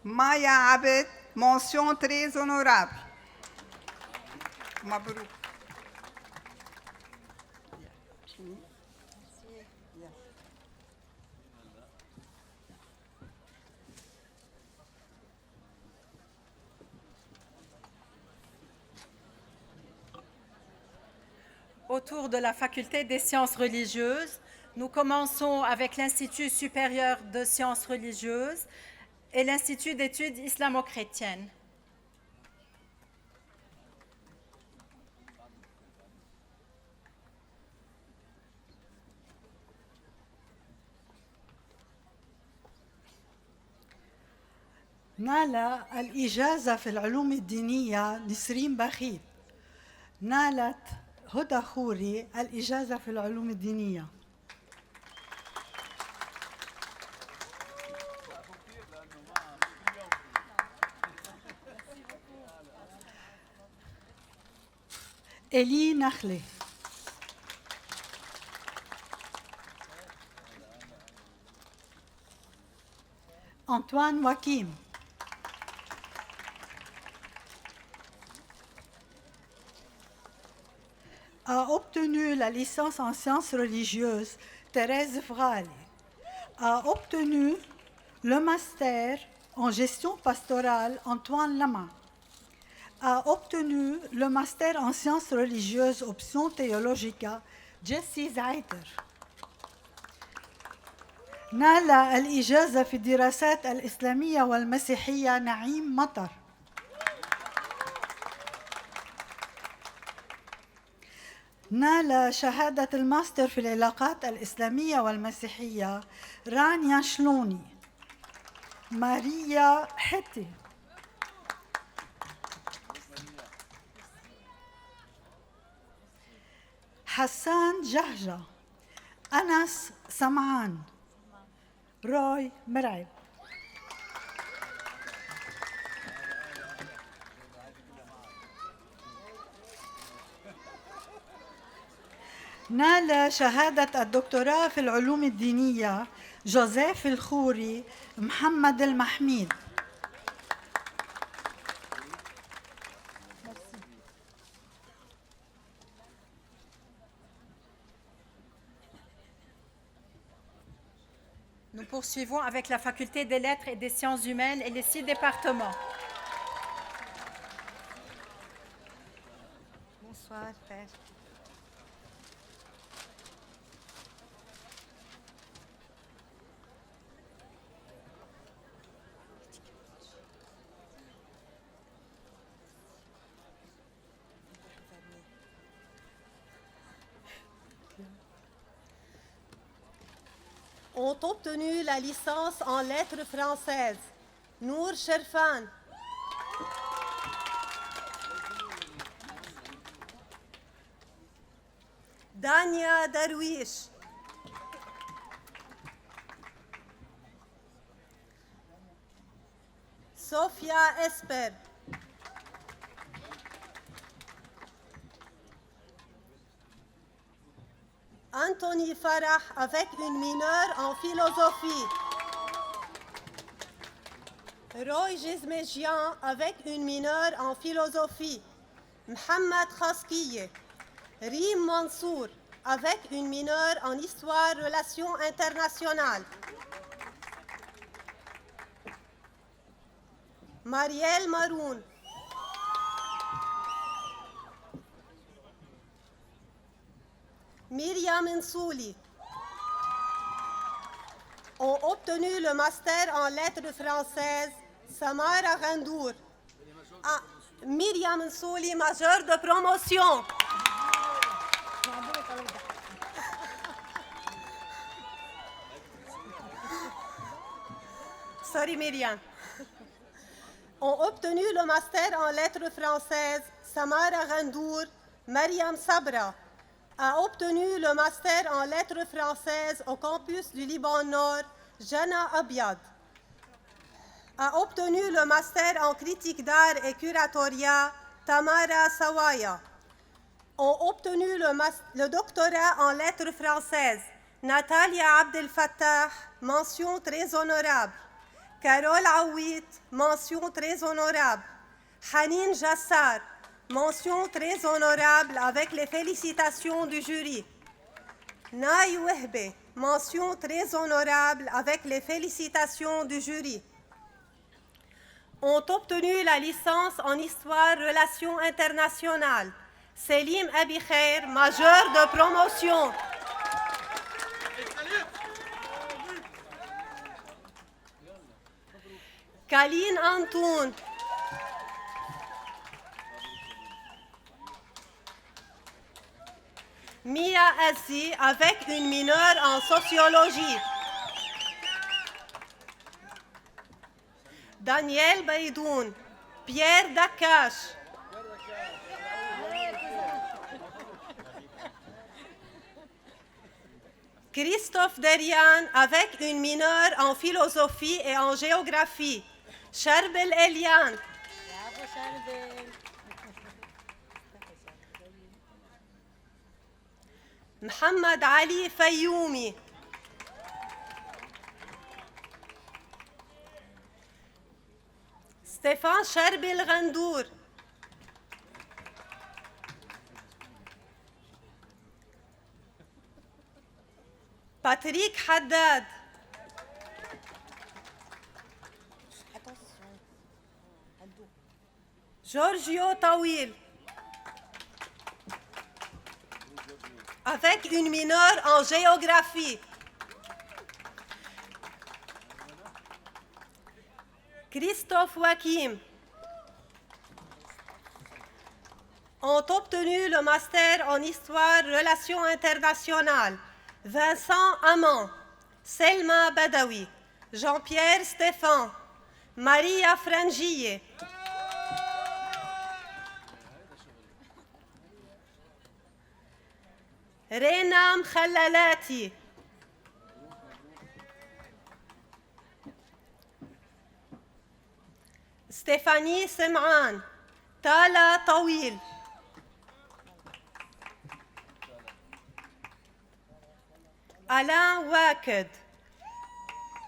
Maya Abed, mention très honorable. Mabrouk. Autour de la faculté des sciences religieuses, nous commençons avec l'Institut supérieur de sciences religieuses et l'Institut d'études islamo-chrétiennes. نال الإجازة في العلوم الدينية نسرين بخيت. نالت هدى خوري الإجازة في العلوم الدينية. إلي نخلة. Antoine Wakim. A obtenu la licence en sciences religieuses, Thérèse Vrali. A obtenu le master en gestion pastorale, Antoine Lama. A obtenu le master en sciences religieuses, option théologique, Jessie Zaiter. نال الإجازة في الدراسات الإسلامية والمسيحية نعيم مطر. نال شهادة الماستر في العلاقات الإسلامية والمسيحية رانيا شلوني. ماريا حتي. حسان جهجة. أنس سمعان. روي مرعب. نال شهادة الدكتوراه في العلوم الدينية جوزيف الخوري محمد المحميد. Nous poursuivons avec la faculté des lettres et des sciences humaines et les 6 départements. Bonsoir, Père. Ont obtenu la licence en lettres françaises. Nour Sherfan. Dania Darwish. Sofia Esper. Anthony Farah avec une mineure en philosophie. Roy Gizmejian avec une mineure en philosophie. Mohamed Khaskiye. Rim Mansour avec une mineure en histoire relations internationales. Marielle Maroun. Myriam Nsouli ont obtenu le master en lettres françaises. Samara Ghandour. Myriam Nsouli, majeure de promotion. Sorry Myriam. Ont obtenu le master en lettres françaises. Samara Ghandour. Mariam Sabra a obtenu le master en lettres françaises au campus du Liban Nord, Jana Abiad. A obtenu le master en critique d'art et curatoria, Tamara Sawaya. Ont obtenu le doctorat en lettres françaises, Natalia Abdel Fattah, mention très honorable. Carole Aouit, mention très honorable. Hanine Jassar, mention très honorable avec les félicitations du jury. Naï Wehbe, mention très honorable avec les félicitations du jury. Ont obtenu la licence en histoire relations internationales. Selim Abikhair, majeur de promotion. Kaline Antoun. Mia Azzi avec une mineure en sociologie. Daniel Baidoun. Pierre Dakash. Christophe Derian avec une mineure en philosophie et en géographie. Charbel Elian. Mohamed Ali Fayoumi. Stéphane Charbel Ghandour. Patrick Haddad. Giorgio Tawil. Avec une mineure en géographie. Christophe Wakim. Ont obtenu le master en histoire relations internationales. Vincent Amand. Selma Badawi. Jean-Pierre Stéphane. Maria Frangier. Renam Khalalati. Stéphanie Sem'an. Tala Tawil. Alain Waked.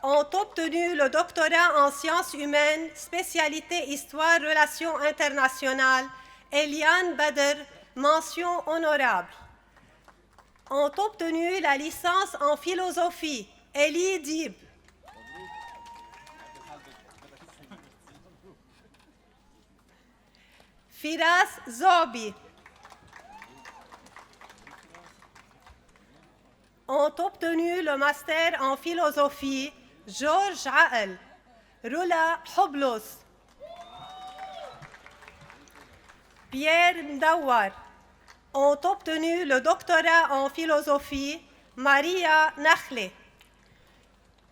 Ont obtenu le doctorat en sciences humaines, spécialité histoire relations internationales. Eliane Badr, mention honorable. Ont obtenu la licence en philosophie. Elie Dib. Firas Zobi. Ont obtenu le master en philosophie Georges Ael, Roula Hoblos, Pierre Mdawar. Ont obtenu le doctorat en philosophie Maria Nakhle.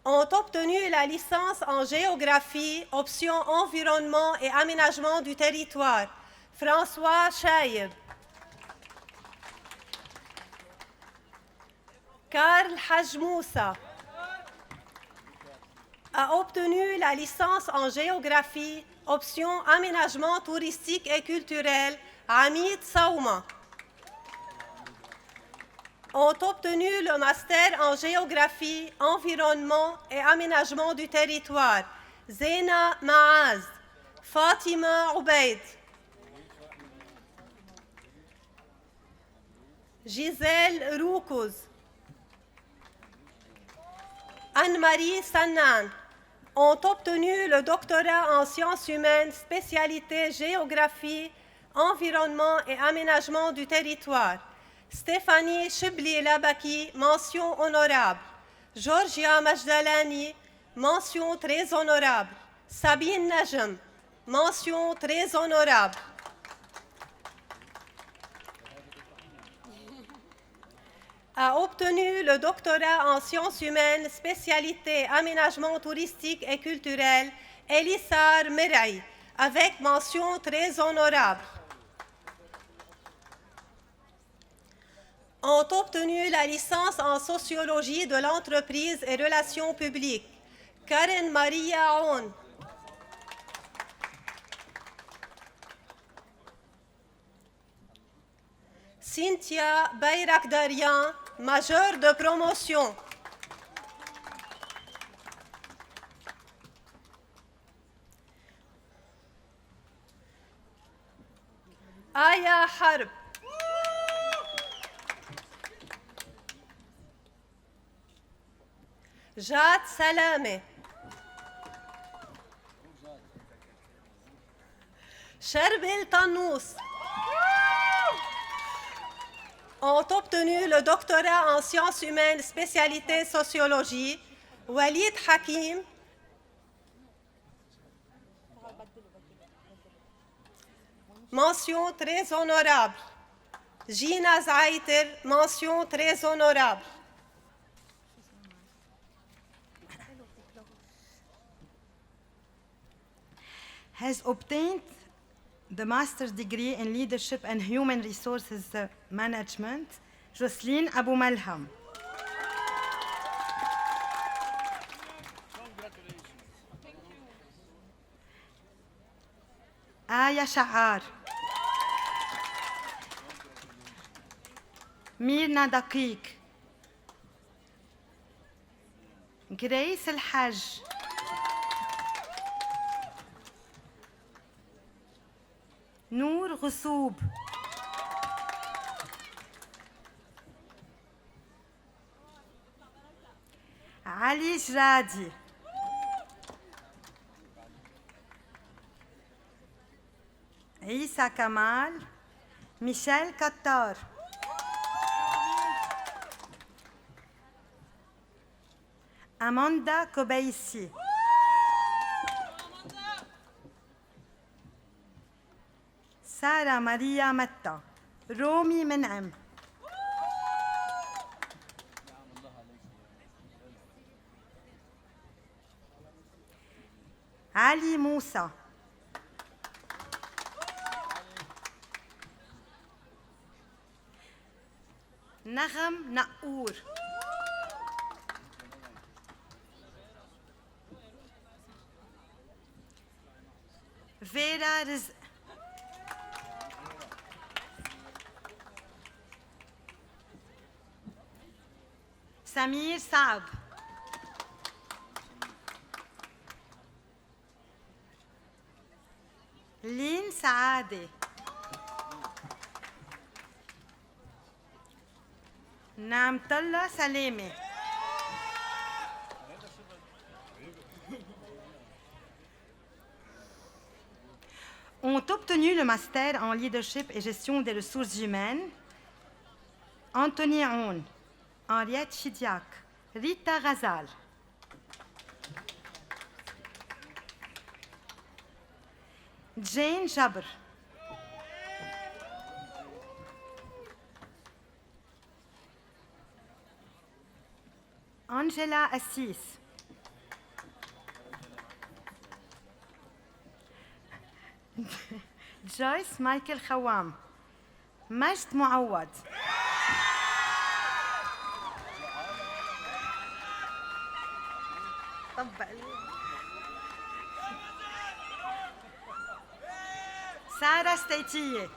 Ont obtenu la licence en géographie, option environnement et aménagement du territoire François Chaïb. Karl Hajmoussa a obtenu la licence en géographie, option aménagement touristique et culturel, Hamid Saouma. Ont obtenu le master en géographie, environnement et aménagement du territoire, Zena Maaz, Fatima Oubaid, Gisèle Roukouz, Anne-Marie Sannan. Ont obtenu le doctorat en sciences humaines, spécialité géographie, environnement et aménagement du territoire. Stéphanie Chibli-Labaki, mention honorable. Georgia Majdalani, mention très honorable. Sabine Najem, mention très honorable. A obtenu le doctorat en sciences humaines, spécialité aménagement touristique et culturel, Elissar Meraï, avec mention très honorable. Ont obtenu la licence en sociologie de l'entreprise et relations publiques, Karen Maria On. Cynthia Bayrakdarian, majeure de promotion. Aya Harb. Jad Salame. Cherbil Tanous. Ont obtenu le doctorat en sciences humaines, spécialité sociologie, Walid Hakim, mention très honorable. Gina Zaiter, mention très honorable. Has obtained the master's degree in leadership and human resources management, Jocelyn Abu Malham. Aya Shahar. Mirna Daqiq. Grace El Haj. نور غصوب. علي جرادي. عيسى كمال. ميشيل كتار. أماندا كوبيسي. سارة ماريا متى. رومي منعم. علي موسى. نغم نقور. فيرا رزق. سمير صعب. لين سعادة. نعمة الله سلامة. Ont ont obtenu le master en leadership et gestion des ressources humaines Anthony Aoun, Henriette Chidiac, Rita Ghazal. Jane Jabr. Angela Assis. Joyce Michael Khawam. Majd Mouawad. Sarah Steitiye.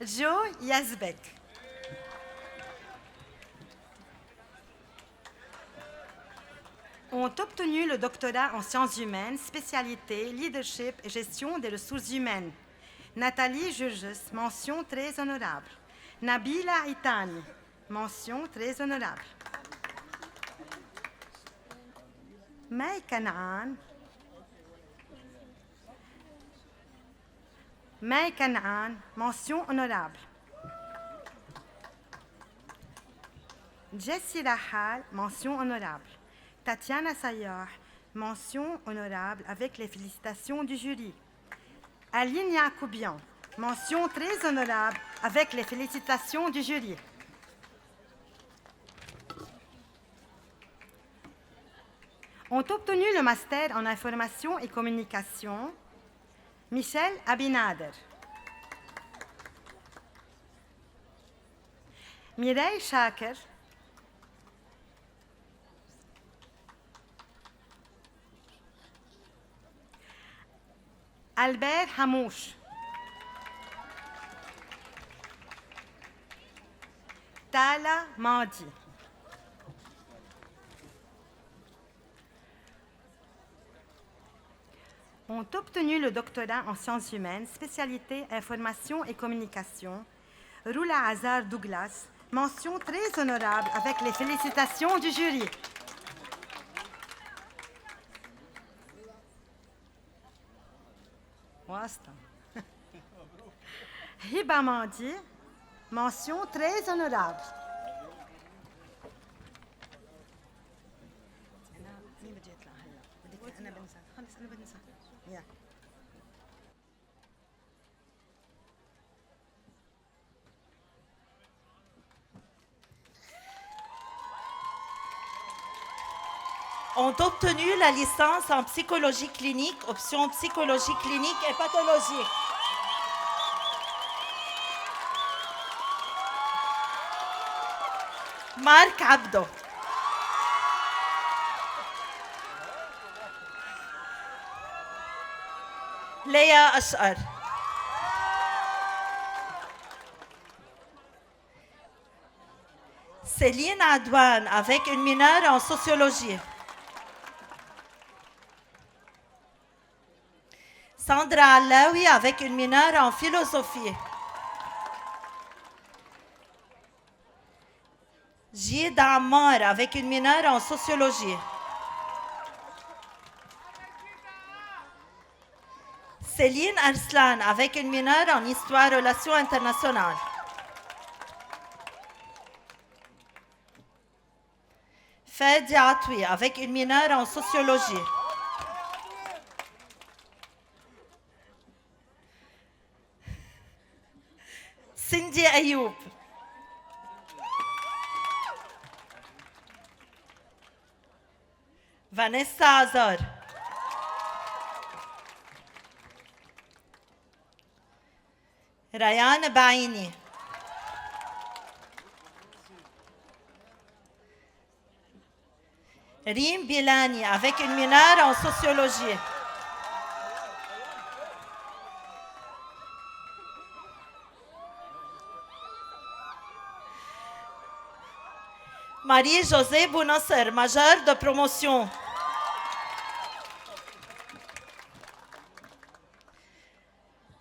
Joe Yazbek. Ont obtenu le doctorat en sciences humaines, spécialité leadership et gestion des ressources humaines. Nathalie Jurges, mention très honorable. Nabila Itani, mention très honorable. May Kanaan. May Kanaan, mention honorable. Jessie Rahal, mention honorable. Tatiana Sayar, mention honorable avec les félicitations du jury. Aline Yacoubian, mention très honorable avec les félicitations du jury. Ont obtenu le master en information et communication Michel Abinader, Mireille Shaker, Albert Hamouche, Tala Madi. Ont obtenu le doctorat en sciences humaines, spécialité information et communication, Roula Hazar Douglas, mention très honorable avec les félicitations du jury. Hiba Mandi, mention très honorable. Ont obtenu la licence en psychologie clinique, option psychologie clinique et pathologie. Marc Abdo. Léa Ashar. Céline Adouane avec une mineure en sociologie. Sandra Alaoui avec une mineure en philosophie. Jida Ammar avec une mineure en sociologie. Céline Arslan avec une mineure en histoire et relations internationales. Fadi Atoui avec une mineure en sociologie. Cindy Ayoub. Vanessa Azar. Rayane Baini. Rim Bilani avec une mineure en sociologie. Marie-Josée Bounasser, majeure de promotion.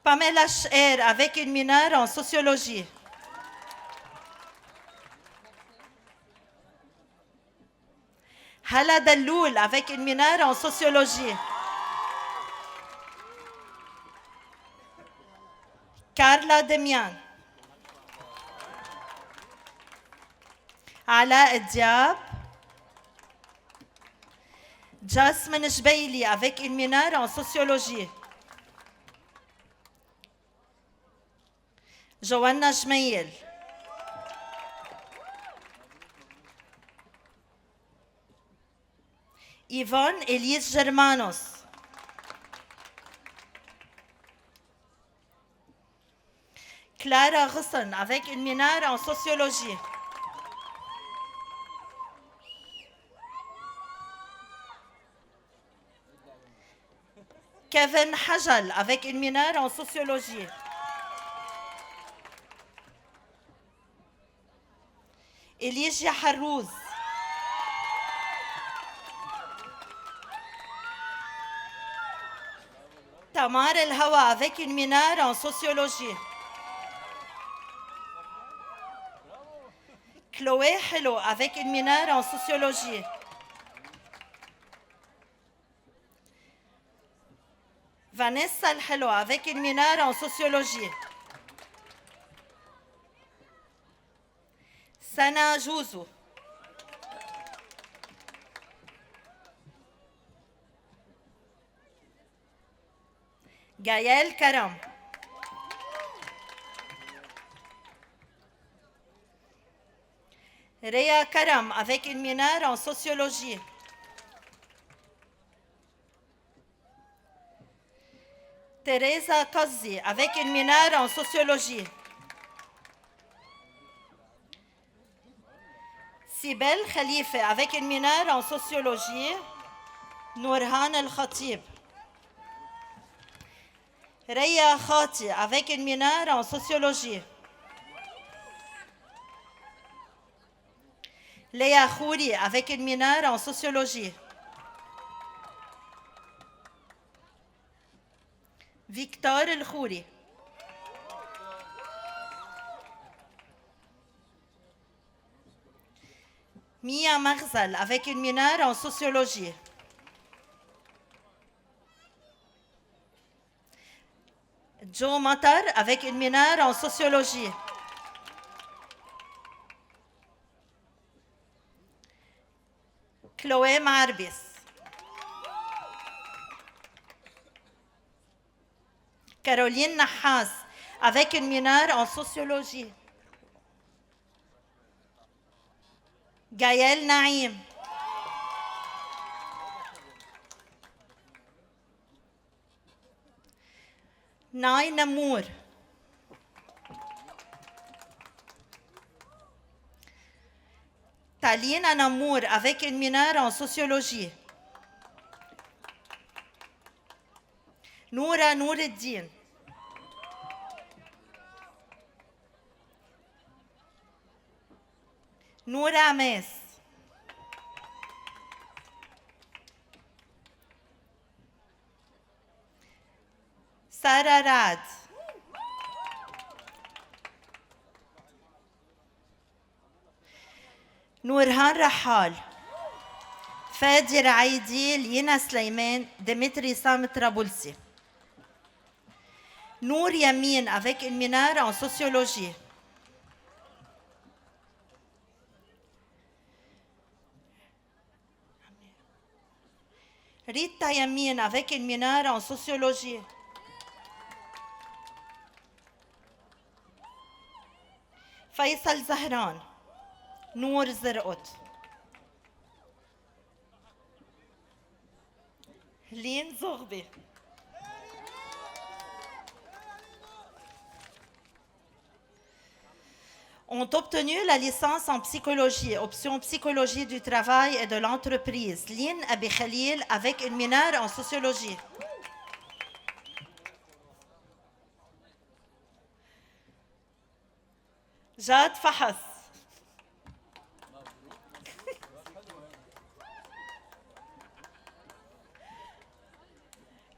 Pamela Scher avec une mineure en sociologie. Hala Dalloul avec une mineure en sociologie. Carla Demian. Ala Diab. Jasmine Jbeili avec une mineure en sociologie. Joanna Jmeil. Yvonne Elise Germanos. Clara Ghusson avec une mineure en sociologie. Kevin Hajal avec une mineure en sociologie. Elijah Harrouz. Tamar El Hawa avec une mineure en sociologie. Chloé Hello avec une mineure en sociologie. Vanessa El Hello avec une mineure en sociologie. Sana Jouzou. Gaël Karam. Réa Karam avec une mineure en sociologie. Teresa Kozzi avec une mineure en sociologie. Sibel Khalife avec une mineure en sociologie. Nourhan El Khatib. Raya Khati avec une mineure en sociologie. Léa Khouri avec une mineure en sociologie. Victor El Khouri. Mia Marzal avec une mineure en sociologie. Joe Matar avec une mineure en sociologie. Chloé Marbis. Caroline Nahas avec une mineure en sociologie. Gaël Naïm. Naï Namour. Talina Namour avec une mineure en sociologie. Noura Noureddin. Noura Ames. Sarah Rad. نورهان رحال. فادي رعيدي. لينا سليمان. ديمتري سام طرابلسي. Nour Yamin avec une mineure en sociologie. Rita Yamin avec une mineure en sociologie. Faisal Zahran. Nour Zerot. Lynn Zorbi. Ont obtenu la licence en psychologie, option psychologie du travail et de l'entreprise. Lynn Abi Khalil avec une mineure en sociologie. Jad Fahas.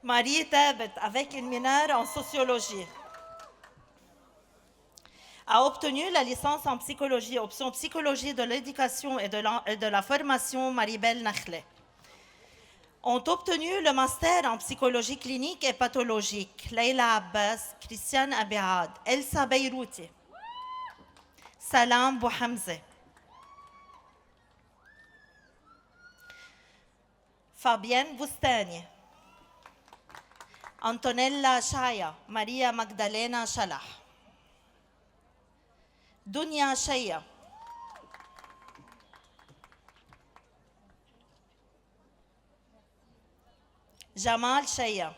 Marie Tabet avec une mineure en sociologie. a obtenu la licence en psychologie, option psychologie de l'éducation et de la formation Maribel Nakhle. Ont obtenu le master en psychologie clinique et pathologique Leila Abbas, Christiane Abiad, Elsa Beyrouti, Salam Bouhamze, Fabienne Boustani, Antonella Shaya, Maria Magdalena Shalah, Dunya Shaya, Jamal Shaya,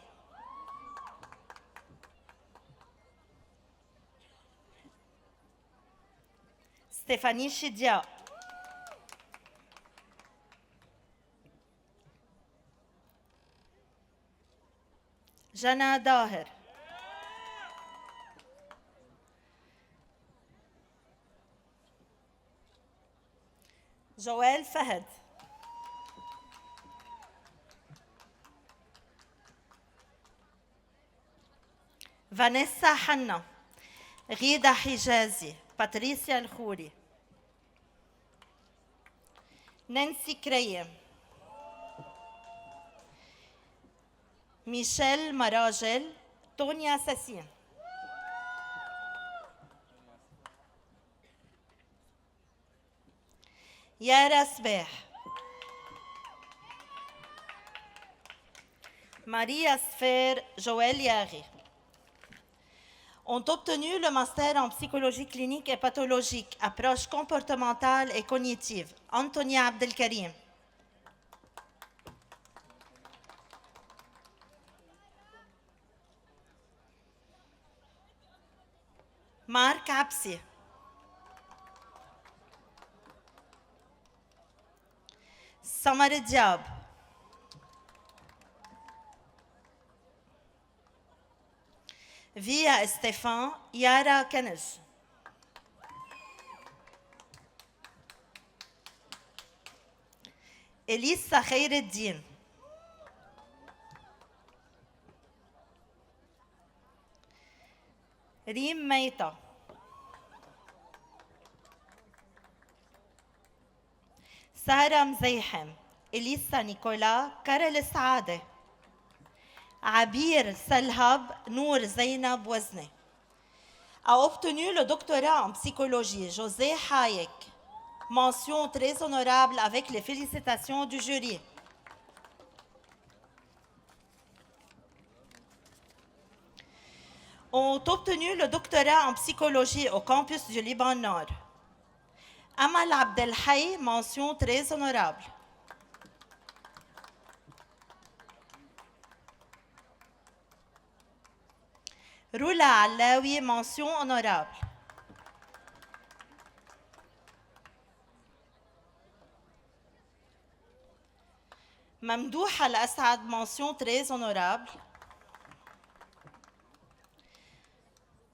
Stéphanie Chidia, Jana Daher, Joël Fahad, Vanessa Hanna, Rida Hijazi, Patricia Al-Khouri, Nancy Krayem, Michel Maragel, Tonia Sassin, Yara Sbeh, Maria Sfer, Joël Yari. Ont obtenu le master en psychologie clinique et pathologique, approche comportementale et cognitive, Antonia Abdelkarim, Marc Absi, Samar Diab, Via Stéphane, Yara Kanej, Elisa Khaireddin, Reem Meita, Sarah Mzayhem, Elisa Nicolas, Karel Saade, Abir Salhab, Nour Zainab Wazne. A obtenu le doctorat en psychologie, José Hayek. Mention très honorable avec les félicitations du jury. Ont obtenu le doctorat en psychologie au campus du Liban Nord. Amal Abdelhay, mention très honorable. Roula Allawi, mention honorable. Mamdouh Al-Assad, mention très honorable.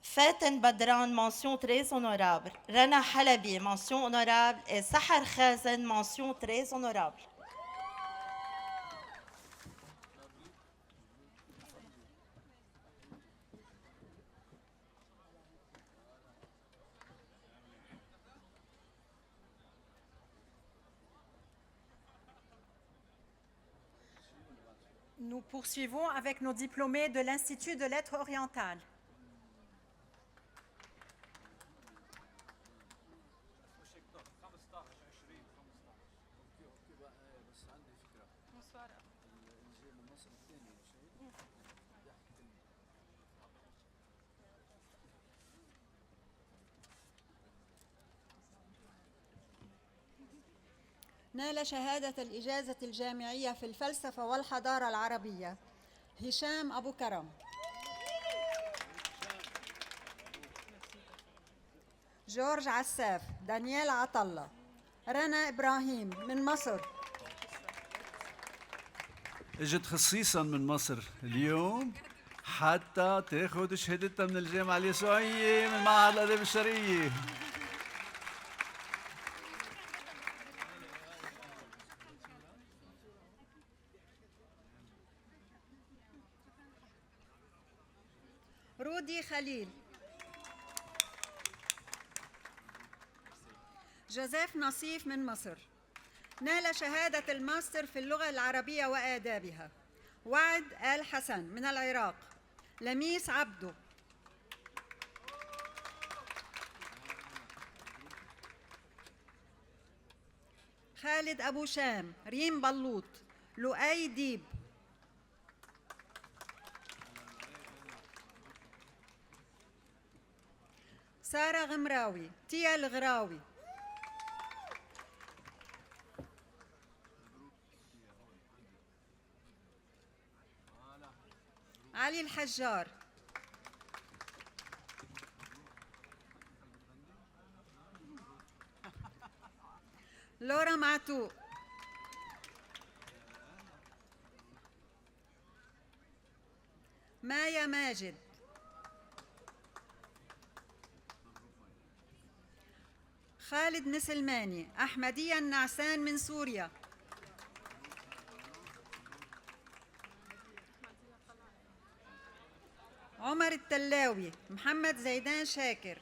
Faten Badran, mention très honorable. Rana Halabi, mention honorable. Et Sahar Khazen, mention très honorable. Nous poursuivons avec nos diplômés de l'Institut de lettres orientales. نال شهادة الإجازة الجامعية في الفلسفة والحضارة العربية هشام أبو كرم. جورج عساف، دانيال عطلة، رنا إبراهيم من مصر. اجت خصيصا من مصر اليوم حتى تاخذ شهادتها من الجامعة اليسوعية من معهد الآداب الشرعية. رودي خليل، جوزيف نصيف من مصر، نال شهادة الماستر في اللغة العربية وآدابها. وعد آل حسن من العراق، لميس عبدو، خالد أبو شام، ريم بلوط، لؤي ديب، سارة غمراوي، تيا الغراوي، علي الحجار، لورا معتوق، مايا ماجد، خالد نسلماني، أحمدية النعسان من سوريا، عمر التلاوي، محمد زيدان شاكر،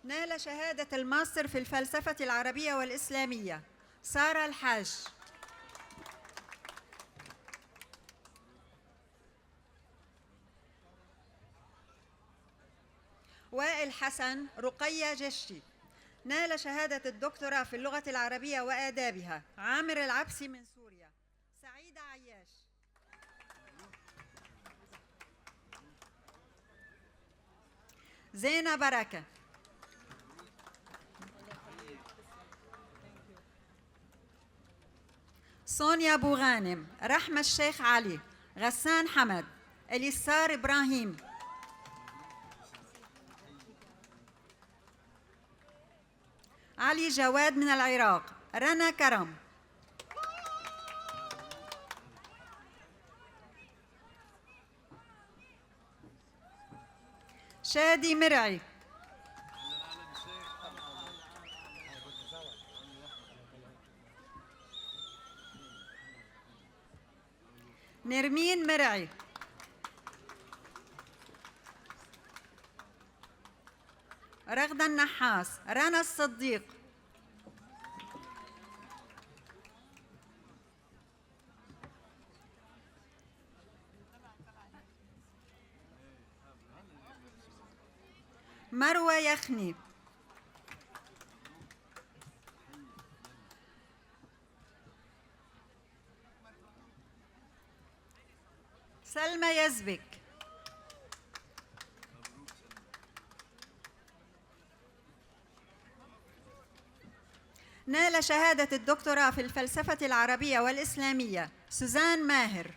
نال شهادة الماستر في الفلسفة العربية والإسلامية، سارة الحاج، وائل حسن، رقية جشتي، نال شهادة الدكتوراه في اللغة العربية وآدابها، عامر العبسي من سوريا، سعيدة عياش، زينة بركة، سونيا أبو غانم، رحمة الشيخ علي، غسان حمد، إليسار إبراهيم، علي جواد من العراق، رنا كرم، شادي مرعي، نرمين مرعي، رغدة النحاس، رنا الصديق، مروة يخني، سلمى يزبك، نال شهادة الدكتوراه في الفلسفة العربية والإسلامية، سوزان ماهر،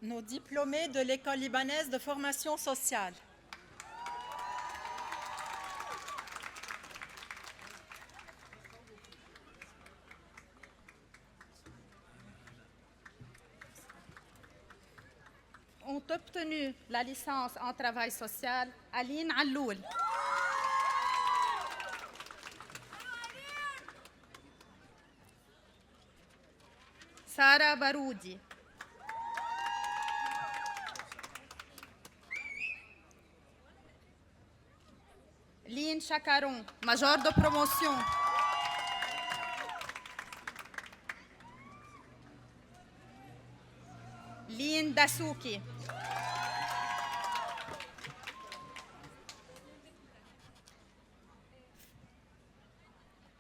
nos diplômés de l'École libanaise de formation sociale. Ont obtenu la licence en travail social Aline Alloul, Sarah Baroudi, Lynn Chacaron, major de promotion, Lynn Dasuki,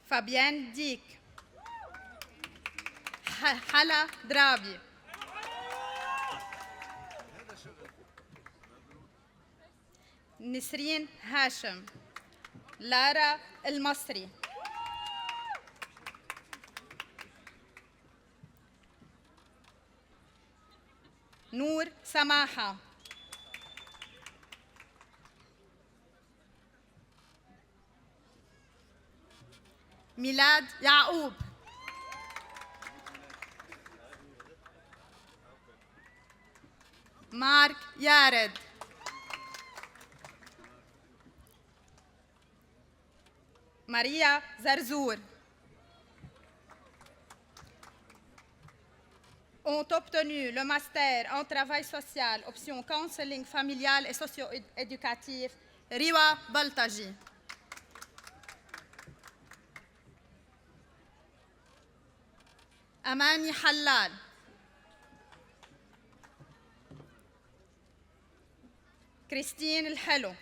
Fabienne Dick, Hala Drabi, نسرين هاشم، لارا المصري، نور سماحة، ميلاد يعقوب، مارك يارد، Maria Zarzour. Ont obtenu le master en travail social, option counseling familial et socio-éducatif, Riwa Baltaji. Amani Hallal. Christine Elhello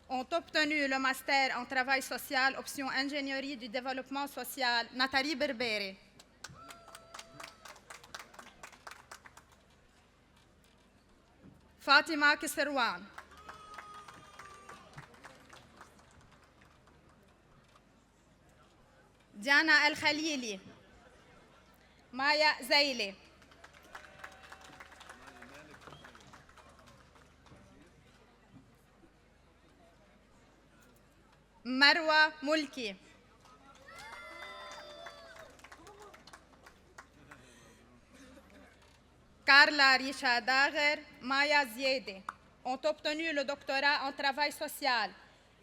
ont obtenu le master en travail social, option ingénierie du développement social, Nathalie Berbere. Fatima Kisserwan. Diana El Khalili. Maya Zayle. Marwa Mulki. Carla Richa Dager, Maya Ziede ont obtenu le doctorat en travail social.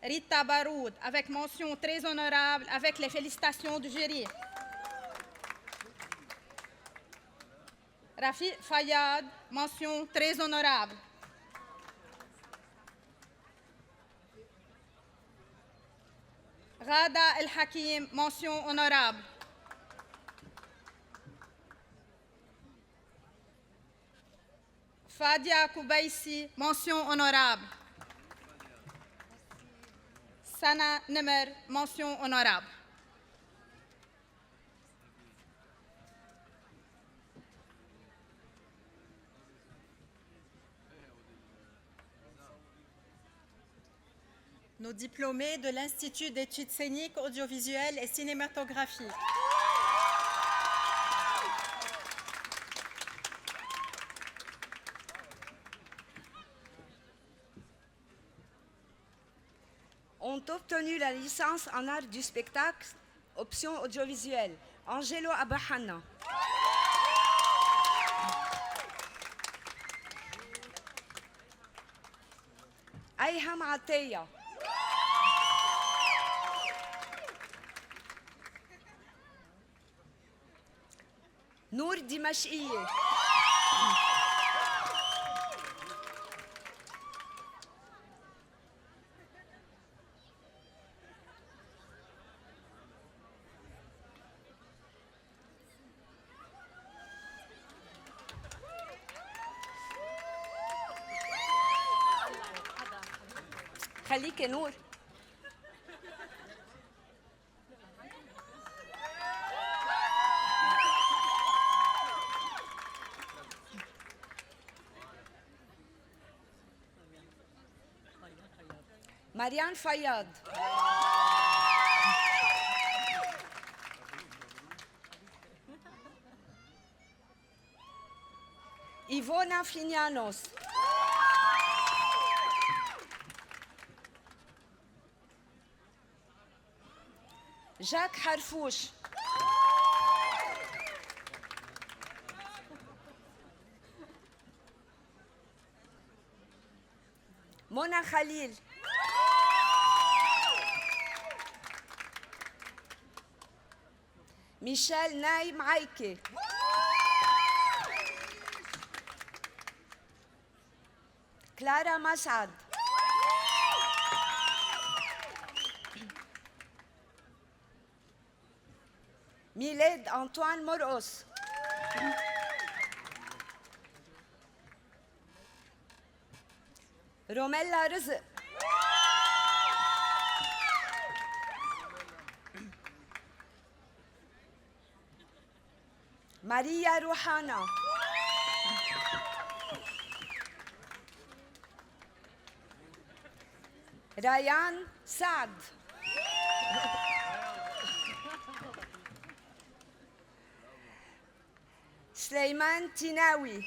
Rita Baroud, avec mention très honorable, avec les félicitations du jury. Rafi Fayad, mention très honorable. Rada El Hakim, mention honorable. Fadia Koubaïsi, mention honorable. Sana Nemer, mention honorable. Nos diplômés de l'Institut d'études scéniques, audiovisuelles et cinématographiques. Ont obtenu la licence en art du spectacle, option audiovisuelle, Angelo Abahana. Ayham Ateya. نور دمشقية. خليك يا نور. مريان فياض. إيفونا فينيانوس. جاك حرفوش. منى خليل. ميشيل نايم عايكي. كلارا مسعد. ميلاد أنطوان مرقص. روميلا رزق. ماريا روحانا. ريان سعد. سليمان تيناوي.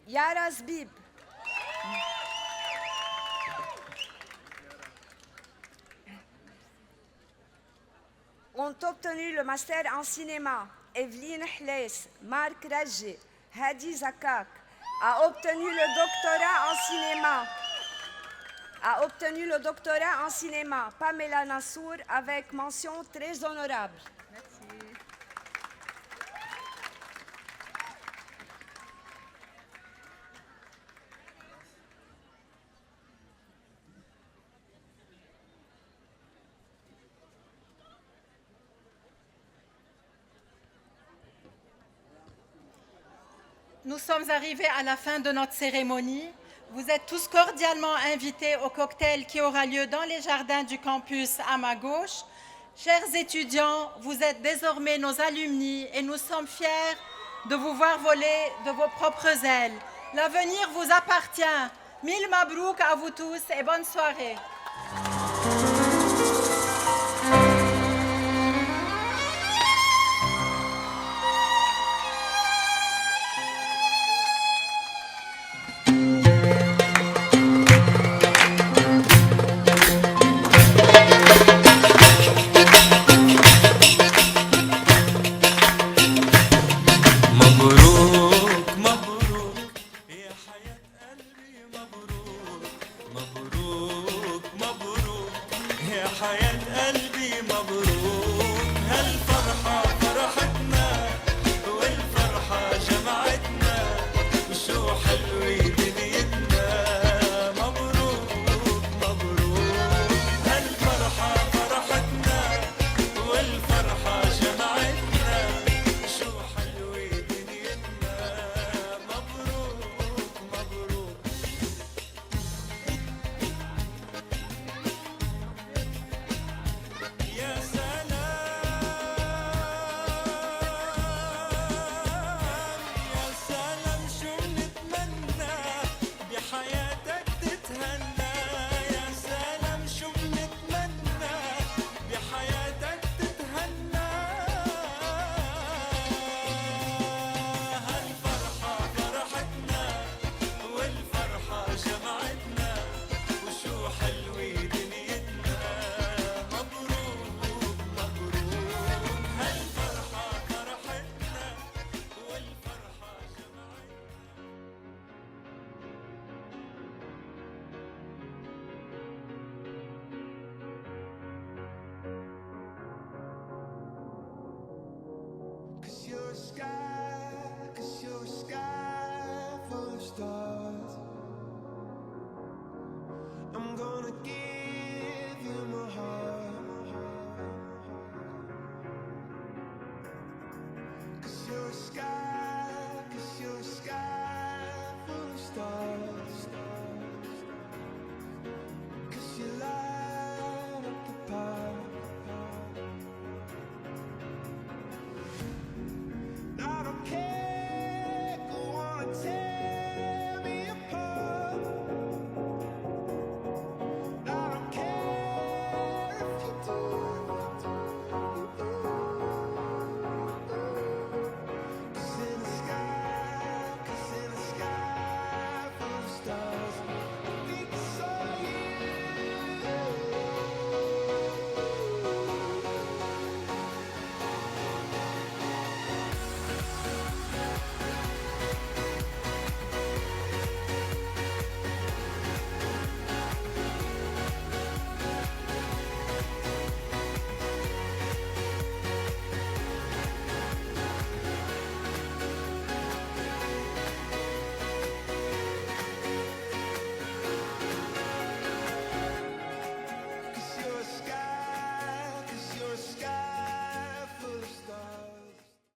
يارا زبيب. Ont obtenu le master en cinéma Evelyne Hles, Marc Ragé, Hadi Zakak, a obtenu le doctorat en cinéma. Pamela Nassour avec mention très honorable. Nous sommes arrivés à la fin de notre cérémonie. Vous êtes tous cordialement invités au cocktail qui aura lieu dans les jardins du campus à ma gauche. Chers étudiants, vous êtes désormais nos alumni et nous sommes fiers de vous voir voler de vos propres ailes. L'avenir vous appartient. Mille mabrouk à vous tous et bonne soirée. حياة